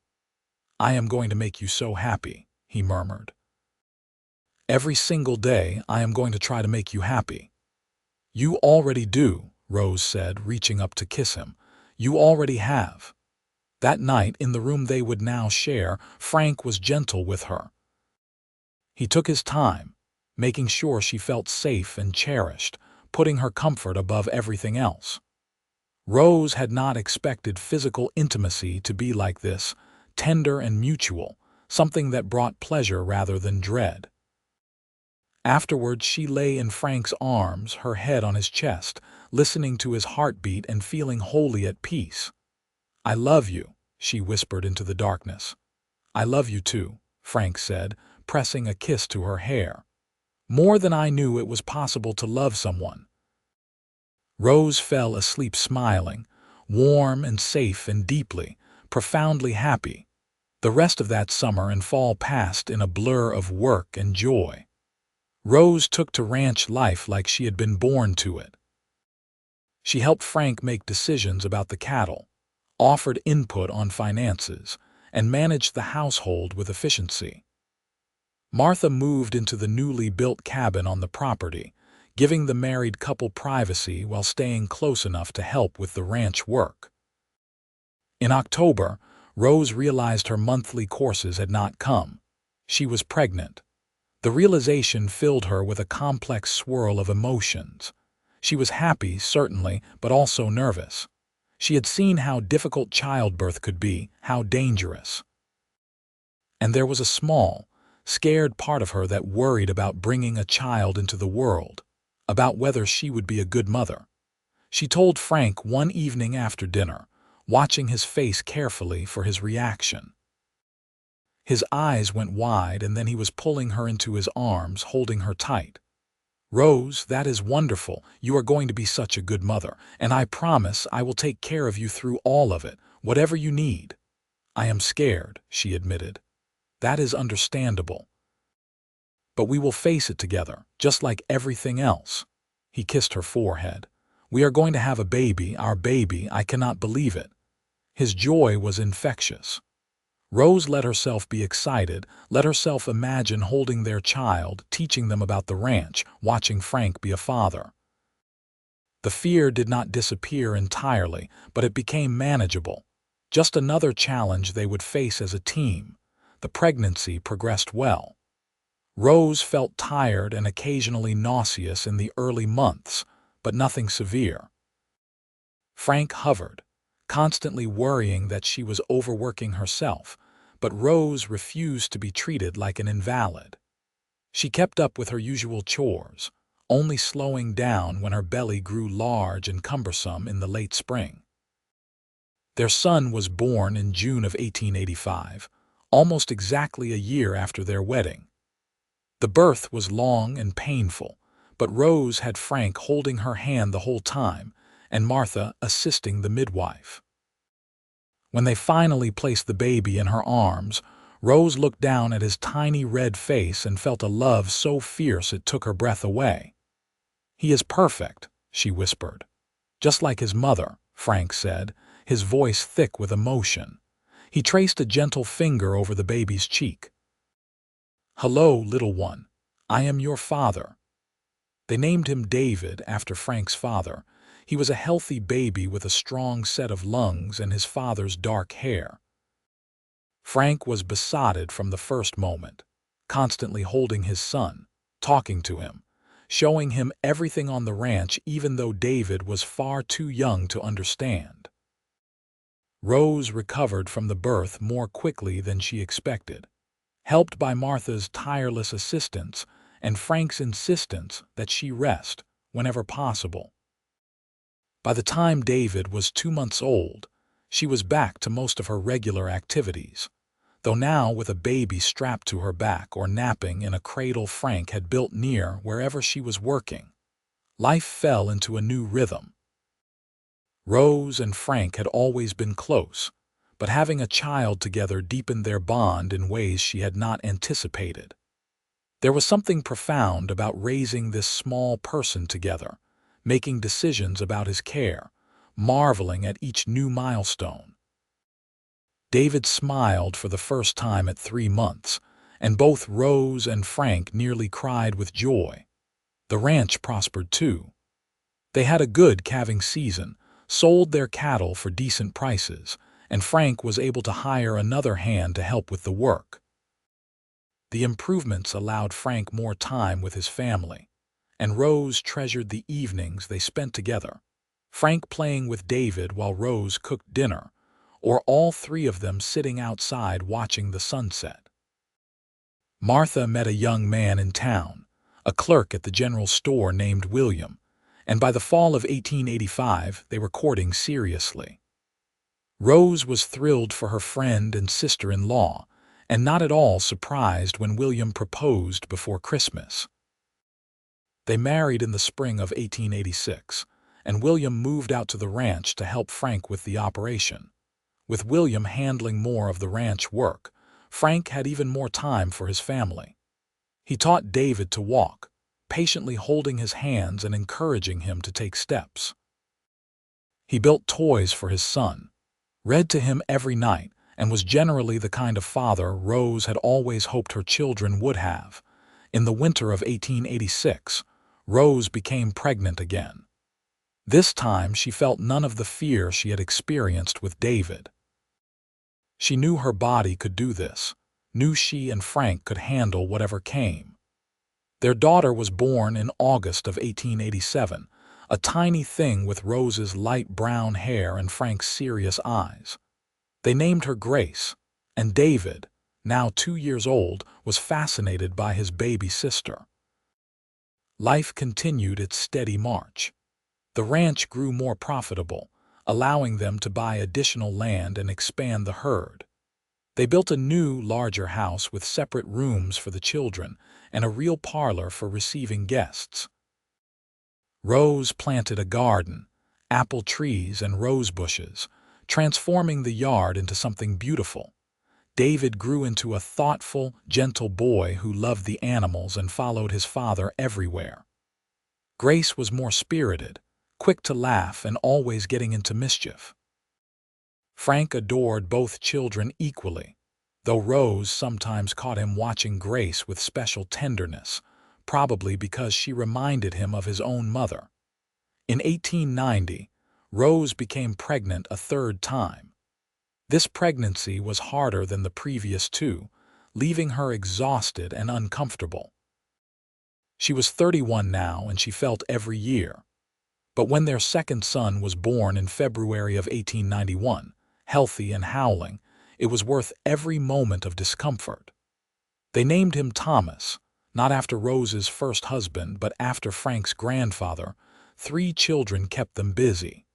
"I am going to make you so happy," he murmured. "Every single day I am going to try to make you happy." "You already do," Rose said, reaching up to kiss him. "You already have." That night, in the room they would now share, Frank was gentle with her. He took his time, making sure she felt safe and cherished, putting her comfort above everything else. Rose had not expected physical intimacy to be like this, tender and mutual, something that brought pleasure rather than dread. Afterwards, she lay in Frank's arms, her head on his chest, listening to his heartbeat and feeling wholly at peace. "I love you," she whispered into the darkness. "I love you too," Frank said, pressing a kiss to her hair. "More than I knew it was possible to love someone." Rose fell asleep smiling, warm and safe and deeply, profoundly happy. The rest of that summer and fall passed in a blur of work and joy. Rose took to ranch life like she had been born to it. She helped Frank make decisions about the cattle, offered input on finances, and managed the household with efficiency. Martha moved into the newly built cabin on the property, giving the married couple privacy while staying close enough to help with the ranch work. In October, Rose realized her monthly courses had not come. She was pregnant. The realization filled her with a complex swirl of emotions. She was happy, certainly, but also nervous. She had seen how difficult childbirth could be, how dangerous. And there was a small, scared part of her that worried about bringing a child into the world, about whether she would be a good mother. She told Frank one evening after dinner, watching his face carefully for his reaction. His eyes went wide, and then he was pulling her into his arms, holding her tight. "Rose, that is wonderful. You are going to be such a good mother, and I promise I will take care of you through all of it, whatever you need." "I am scared," she admitted. "That is understandable. But we will face it together, just like everything else." He kissed her forehead. "We are going to have a baby, our baby. I cannot believe it." His joy was infectious. Rose let herself be excited, let herself imagine holding their child, teaching them about the ranch, watching Frank be a father. The fear did not disappear entirely, but it became manageable. Just another challenge they would face as a team. The pregnancy progressed well. Rose felt tired and occasionally nauseous in the early months, but nothing severe. Frank hovered, constantly worrying that she was overworking herself, but Rose refused to be treated like an invalid. She kept up with her usual chores, only slowing down when her belly grew large and cumbersome in the late spring. Their son was born in June of 1885, almost exactly a year after their wedding. The birth was long and painful, but Rose had Frank holding her hand the whole time, and Martha assisting the midwife. When they finally placed the baby in her arms, Rose looked down at his tiny red face and felt a love so fierce it took her breath away. "He is perfect," she whispered. "Just like his mother," Frank said, his voice thick with emotion. He traced a gentle finger over the baby's cheek. "Hello, little one. I am your father." They named him David after Frank's father. He was a healthy baby with a strong set of lungs and his father's dark hair. Frank was besotted from the first moment, constantly holding his son, talking to him, showing him everything on the ranch even though David was far too young to understand. Rose recovered from the birth more quickly than she expected, helped by Martha's tireless assistance and Frank's insistence that she rest whenever possible. By the time David was 2 months old, she was back to most of her regular activities, though now with a baby strapped to her back or napping in a cradle Frank had built near wherever she was working. Life fell into a new rhythm. Rose and Frank had always been close, but having a child together deepened their bond in ways she had not anticipated. There was something profound about raising this small person together, making decisions about his care, marveling at each new milestone. David smiled for the first time at 3 months, and both Rose and Frank nearly cried with joy. The ranch prospered too. They had a good calving season, sold their cattle for decent prices, and Frank was able to hire another hand to help with the work. The improvements allowed Frank more time with his family, and Rose treasured the evenings they spent together, Frank playing with David while Rose cooked dinner, or all three of them sitting outside watching the sunset. Martha met a young man in town, a clerk at the general store named William, and by the fall of 1885 they were courting seriously. Rose was thrilled for her friend and sister-in-law, and not at all surprised when William proposed before Christmas. They married in the spring of 1886, and William moved out to the ranch to help Frank with the operation. With William handling more of the ranch work, Frank had even more time for his family. He taught David to walk, patiently holding his hands and encouraging him to take steps. He built toys for his son, read to him every night, and was generally the kind of father Rose had always hoped her children would have. In the winter of 1886, Rose became pregnant again. This time she felt none of the fear she had experienced with David. She knew her body could do this, knew she and Frank could handle whatever came. Their daughter was born in August of 1887, a tiny thing with Rose's light brown hair and Frank's serious eyes. They named her Grace, and David, now 2 years old, was fascinated by his baby sister. Life continued its steady march. The ranch grew more profitable, allowing them to buy additional land and expand the herd. They built a new, larger house with separate rooms for the children and a real parlor for receiving guests. Rose planted a garden, apple trees and rose bushes, transforming the yard into something beautiful. David grew into a thoughtful, gentle boy who loved the animals and followed his father everywhere. Grace was more spirited, quick to laugh and always getting into mischief. Frank adored both children equally, though Rose sometimes caught him watching Grace with special tenderness, probably because she reminded him of his own mother. In 1890, Rose became pregnant a third time. This pregnancy was harder than the previous two, leaving her exhausted and uncomfortable. She was 31 now and she felt every year. But when their second son was born in February of 1891, healthy and howling, it was worth every moment of discomfort. They named him Thomas, not after Rose's first husband but after Frank's grandfather. 3 children kept them busy.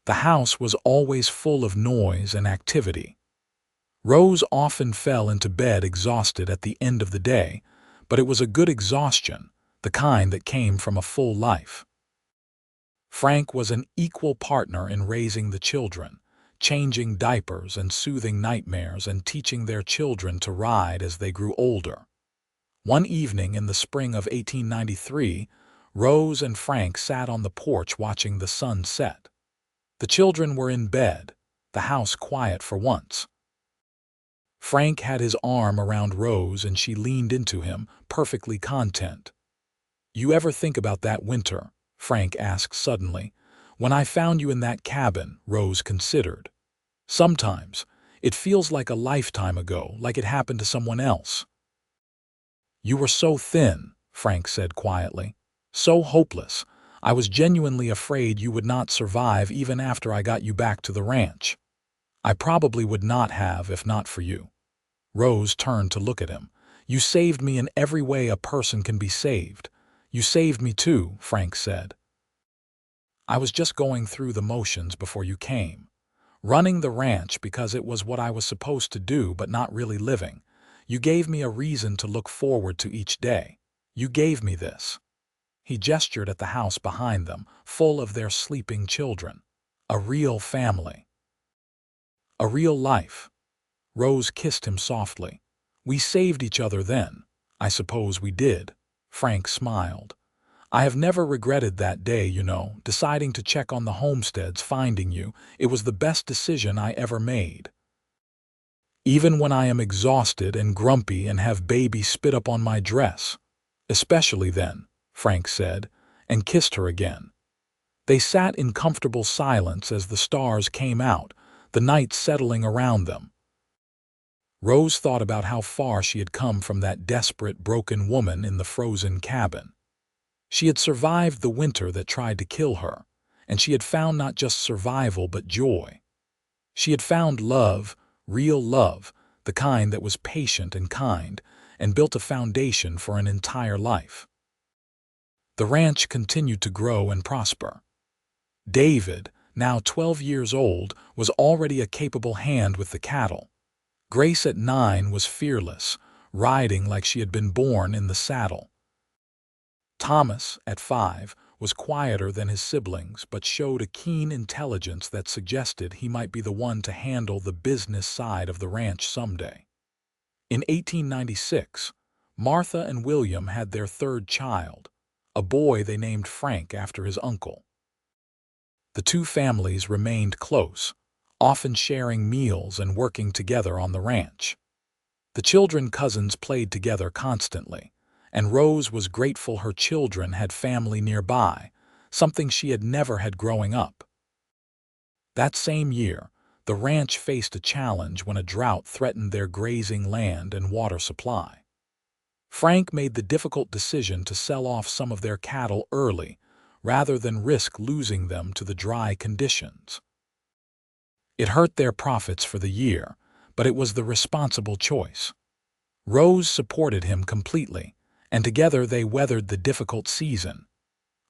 The house was always full of noise and activity. Rose often fell into bed exhausted at the end of the day, but it was a good exhaustion, the kind that came from a full life. Frank was an equal partner in raising the children, changing diapers and soothing nightmares and teaching their children to ride as they grew older. One evening in the spring of 1893, Rose and Frank sat on the porch watching the sun set. The children were in bed, the house quiet for once. Frank had his arm around Rose and she leaned into him, perfectly content. "You ever think about that winter?" Frank asked suddenly. "When I found you in that cabin," Rose considered. "Sometimes it feels like a lifetime ago, like it happened to someone else." "You were so thin," Frank said quietly. "So hopeless. I was genuinely afraid you would not survive even after I got you back to the ranch. I probably would not have if not for you." Rose turned to look at him. "You saved me in every way a person can be saved." "You saved me too," Frank said. "I was just going through the motions before you came. Running the ranch because it was what I was supposed to do but not really living. You gave me a reason to look forward to each day. You gave me this." He gestured at the house behind them, full of their sleeping children. "A real family. A real life." Rose kissed him softly. "We saved each other then." "I suppose we did." Frank smiled. "I have never regretted that day, deciding to check on the homesteads, finding you. It was the best decision I ever made. Even when I am exhausted and grumpy and have baby spit up on my dress. Especially then," Frank said, and kissed her again. They sat in comfortable silence as the stars came out, the night settling around them. Rose thought about how far she had come from that desperate, broken woman in the frozen cabin. She had survived the winter that tried to kill her, and she had found not just survival but joy. She had found love, real love, the kind that was patient and kind, and built a foundation for an entire life. The ranch continued to grow and prosper. David, now 12 years old, was already a capable hand with the cattle. Grace at 9 was fearless, riding like she had been born in the saddle. Thomas, at 5, was quieter than his siblings but showed a keen intelligence that suggested he might be the one to handle the business side of the ranch someday. In 1896, Martha and William had their third child, a boy they named Frank after his uncle. The two families remained close, often sharing meals and working together on the ranch. The children cousins played together constantly, and Rose was grateful her children had family nearby, something she had never had growing up. That same year, the ranch faced a challenge when a drought threatened their grazing land and water supply. Frank made the difficult decision to sell off some of their cattle early, rather than risk losing them to the dry conditions. It hurt their profits for the year, but it was the responsible choice. Rose supported him completely, and together they weathered the difficult season.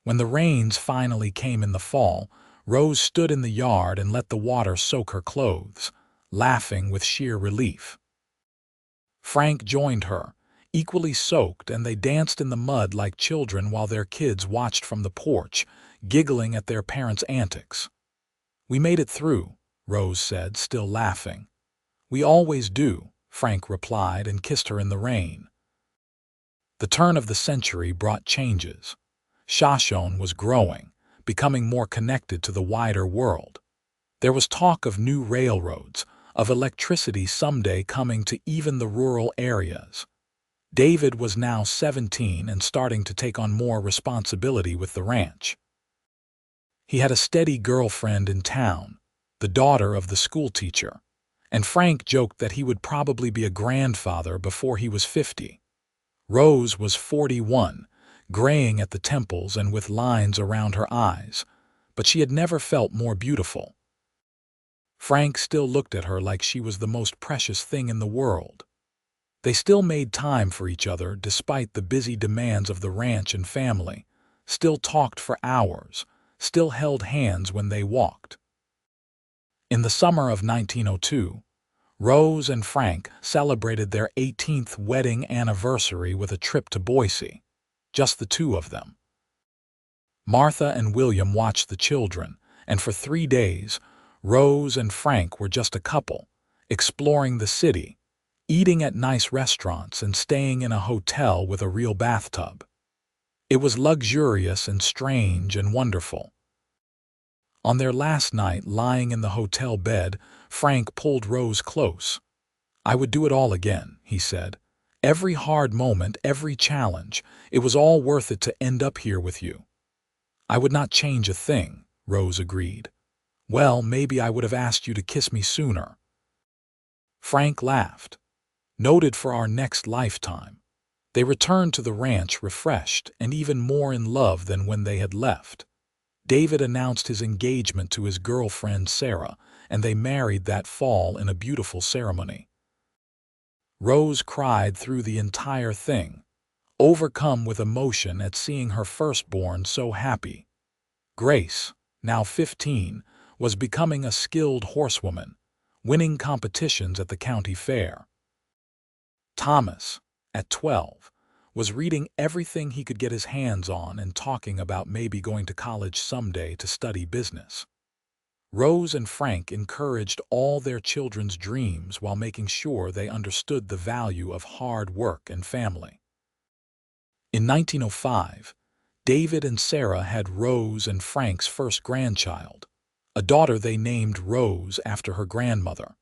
When the rains finally came in the fall, Rose stood in the yard and let the water soak her clothes, laughing with sheer relief. Frank joined her, equally soaked, and they danced in the mud like children while their kids watched from the porch, giggling at their parents' antics. "We made it through," Rose said, still laughing. "We always do," Frank replied and kissed her in the rain. The turn of the century brought changes. Shoshone was growing, becoming more connected to the wider world. There was talk of new railroads, of electricity someday coming to even the rural areas. David was now 17 and starting to take on more responsibility with the ranch. He had a steady girlfriend in town, the daughter of the schoolteacher, and Frank joked that he would probably be a grandfather before he was 50. Rose was 41, graying at the temples and with lines around her eyes, but she had never felt more beautiful. Frank still looked at her like she was the most precious thing in the world. They still made time for each other despite the busy demands of the ranch and family, still talked for hours, still held hands when they walked. In the summer of 1902, Rose and Frank celebrated their 18th wedding anniversary with a trip to Boise, just the two of them. Martha and William watched the children, and for 3 days, Rose and Frank were just a couple, exploring the city, eating at nice restaurants and staying in a hotel with a real bathtub. It was luxurious and strange and wonderful. On their last night, lying in the hotel bed, Frank pulled Rose close. "I would do it all again," he said. "Every hard moment, every challenge, it was all worth it to end up here with you." "I would not change a thing," Rose agreed. "Well, maybe I would have asked you to kiss me sooner." Frank laughed. "Noted for our next lifetime." They returned to the ranch refreshed and even more in love than when they had left. David announced his engagement to his girlfriend Sarah, and they married that fall in a beautiful ceremony. Rose cried through the entire thing, overcome with emotion at seeing her firstborn so happy. Grace, now 15, was becoming a skilled horsewoman, winning competitions at the county fair. Thomas, at 12, was reading everything he could get his hands on and talking about maybe going to college someday to study business. Rose and Frank encouraged all their children's dreams while making sure they understood the value of hard work and family. In 1905, David and Sarah had Rose and Frank's first grandchild, a daughter they named Rose after her grandmother.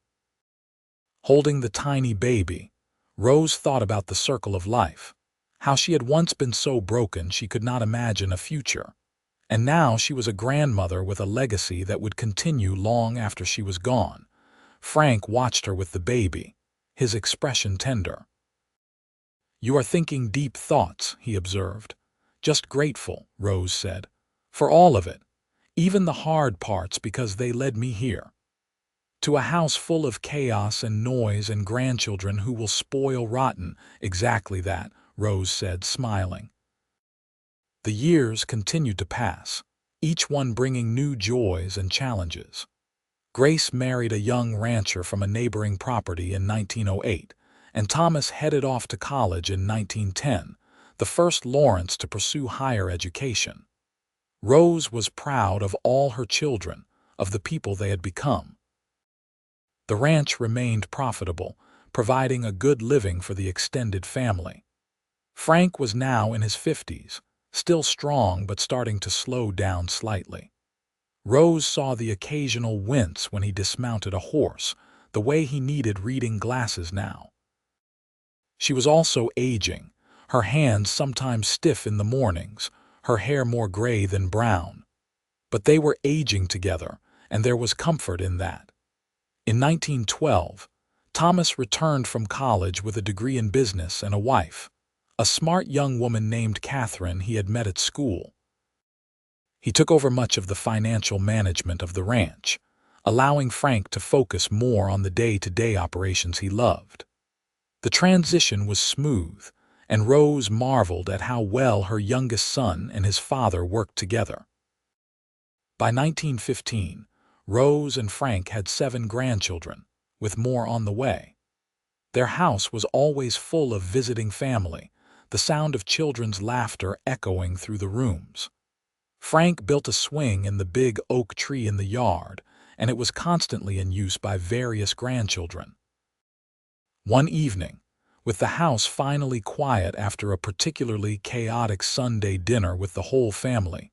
Holding the tiny baby, Rose thought about the circle of life, how she had once been so broken she could not imagine a future, and now she was a grandmother with a legacy that would continue long after she was gone. Frank watched her with the baby, his expression tender. "You are thinking deep thoughts," he observed. "Just grateful," Rose said, "for all of it, even the hard parts because they led me here. To a house full of chaos and noise and grandchildren who will spoil rotten." "Exactly that," Rose said, smiling. The years continued to pass, each one bringing new joys and challenges. Grace married a young rancher from a neighboring property in 1908, and Thomas headed off to college in 1910, the first Lawrence to pursue higher education. Rose was proud of all her children, of the people they had become. The ranch remained profitable, providing a good living for the extended family. Frank was now in his 50s, still strong but starting to slow down slightly. Rose saw the occasional wince when he dismounted a horse, the way he needed reading glasses now. She was also aging, her hands sometimes stiff in the mornings, her hair more gray than brown. But they were aging together, and there was comfort in that. In 1912, Thomas returned from college with a degree in business and a wife, a smart young woman named Catherine he had met at school. He took over much of the financial management of the ranch, allowing Frank to focus more on the day-to-day operations he loved. The transition was smooth, and Rose marveled at how well her youngest son and his father worked together. By 1915, Rose and Frank had 7 grandchildren, with more on the way. Their house was always full of visiting family, the sound of children's laughter echoing through the rooms. Frank built a swing in the big oak tree in the yard, and it was constantly in use by various grandchildren. One evening, with the house finally quiet after a particularly chaotic Sunday dinner with the whole family,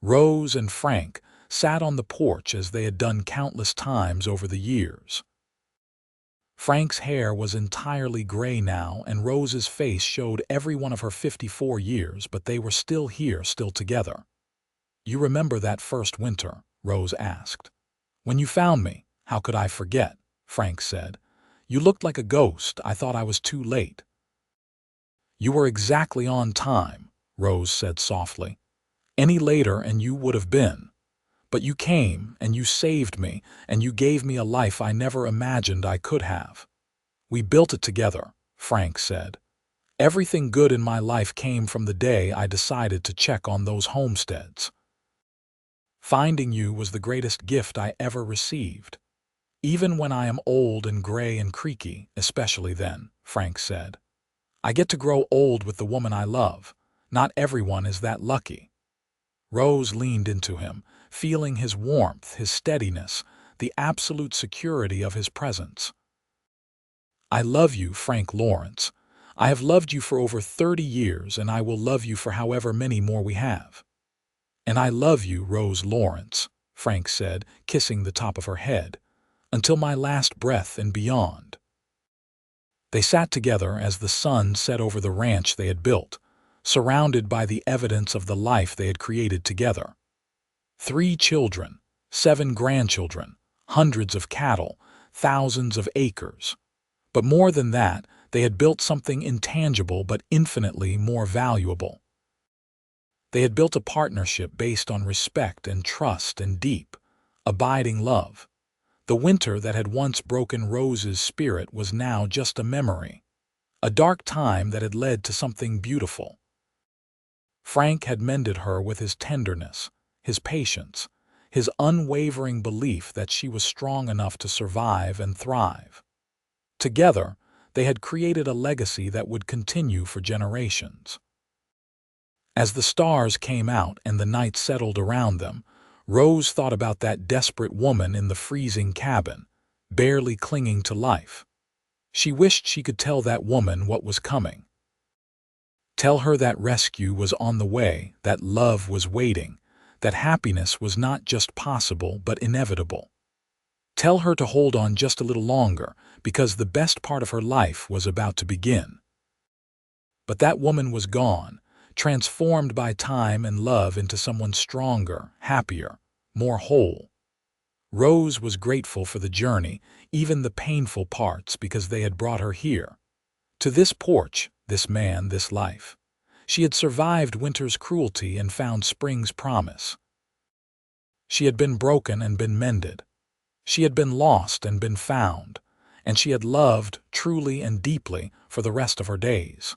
Rose and Frank sat on the porch as they had done countless times over the years. Frank's hair was entirely gray now, and Rose's face showed every one of her 54 years, but they were still here, still together. "You remember that first winter?" Rose asked. "When you found me, how could I forget?" Frank said. "You looked like a ghost. I thought I was too late." "You were exactly on time," Rose said softly. "Any later and you would have been. But you came, and you saved me, and you gave me a life I never imagined I could have." "We built it together," Frank said. "Everything good in my life came from the day I decided to check on those homesteads. Finding you was the greatest gift I ever received. Even when I am old and gray and creaky, especially then," Frank said. "I get to grow old with the woman I love. Not everyone is that lucky." Rose leaned into him, feeling his warmth, his steadiness, the absolute security of his presence. "I love you, Frank Lawrence. I have loved you for over 30 years, and I will love you for however many more we have." "And I love you, Rose Lawrence," Frank said, kissing the top of her head, "until my last breath and beyond." They sat together as the sun set over the ranch they had built, surrounded by the evidence of the life they had created together. 3 children, 7 grandchildren, hundreds of cattle, thousands of acres. But more than that, they had built something intangible but infinitely more valuable. They had built a partnership based on respect and trust and deep, abiding love. The winter that had once broken Rose's spirit was now just a memory, a dark time that had led to something beautiful. Frank had mended her with his tenderness, his patience, his unwavering belief that she was strong enough to survive and thrive. Together, they had created a legacy that would continue for generations. As the stars came out and the night settled around them, Rose thought about that desperate woman in the freezing cabin, barely clinging to life. She wished she could tell that woman what was coming. Tell her that rescue was on the way, that love was waiting, that happiness was not just possible but inevitable. Tell her to hold on just a little longer, because the best part of her life was about to begin. But that woman was gone, transformed by time and love into someone stronger, happier, more whole. Rose was grateful for the journey, even the painful parts, because they had brought her here. To this porch, this man, this life. She had survived winter's cruelty and found spring's promise. She had been broken and been mended. She had been lost and been found, and she had loved truly and deeply for the rest of her days.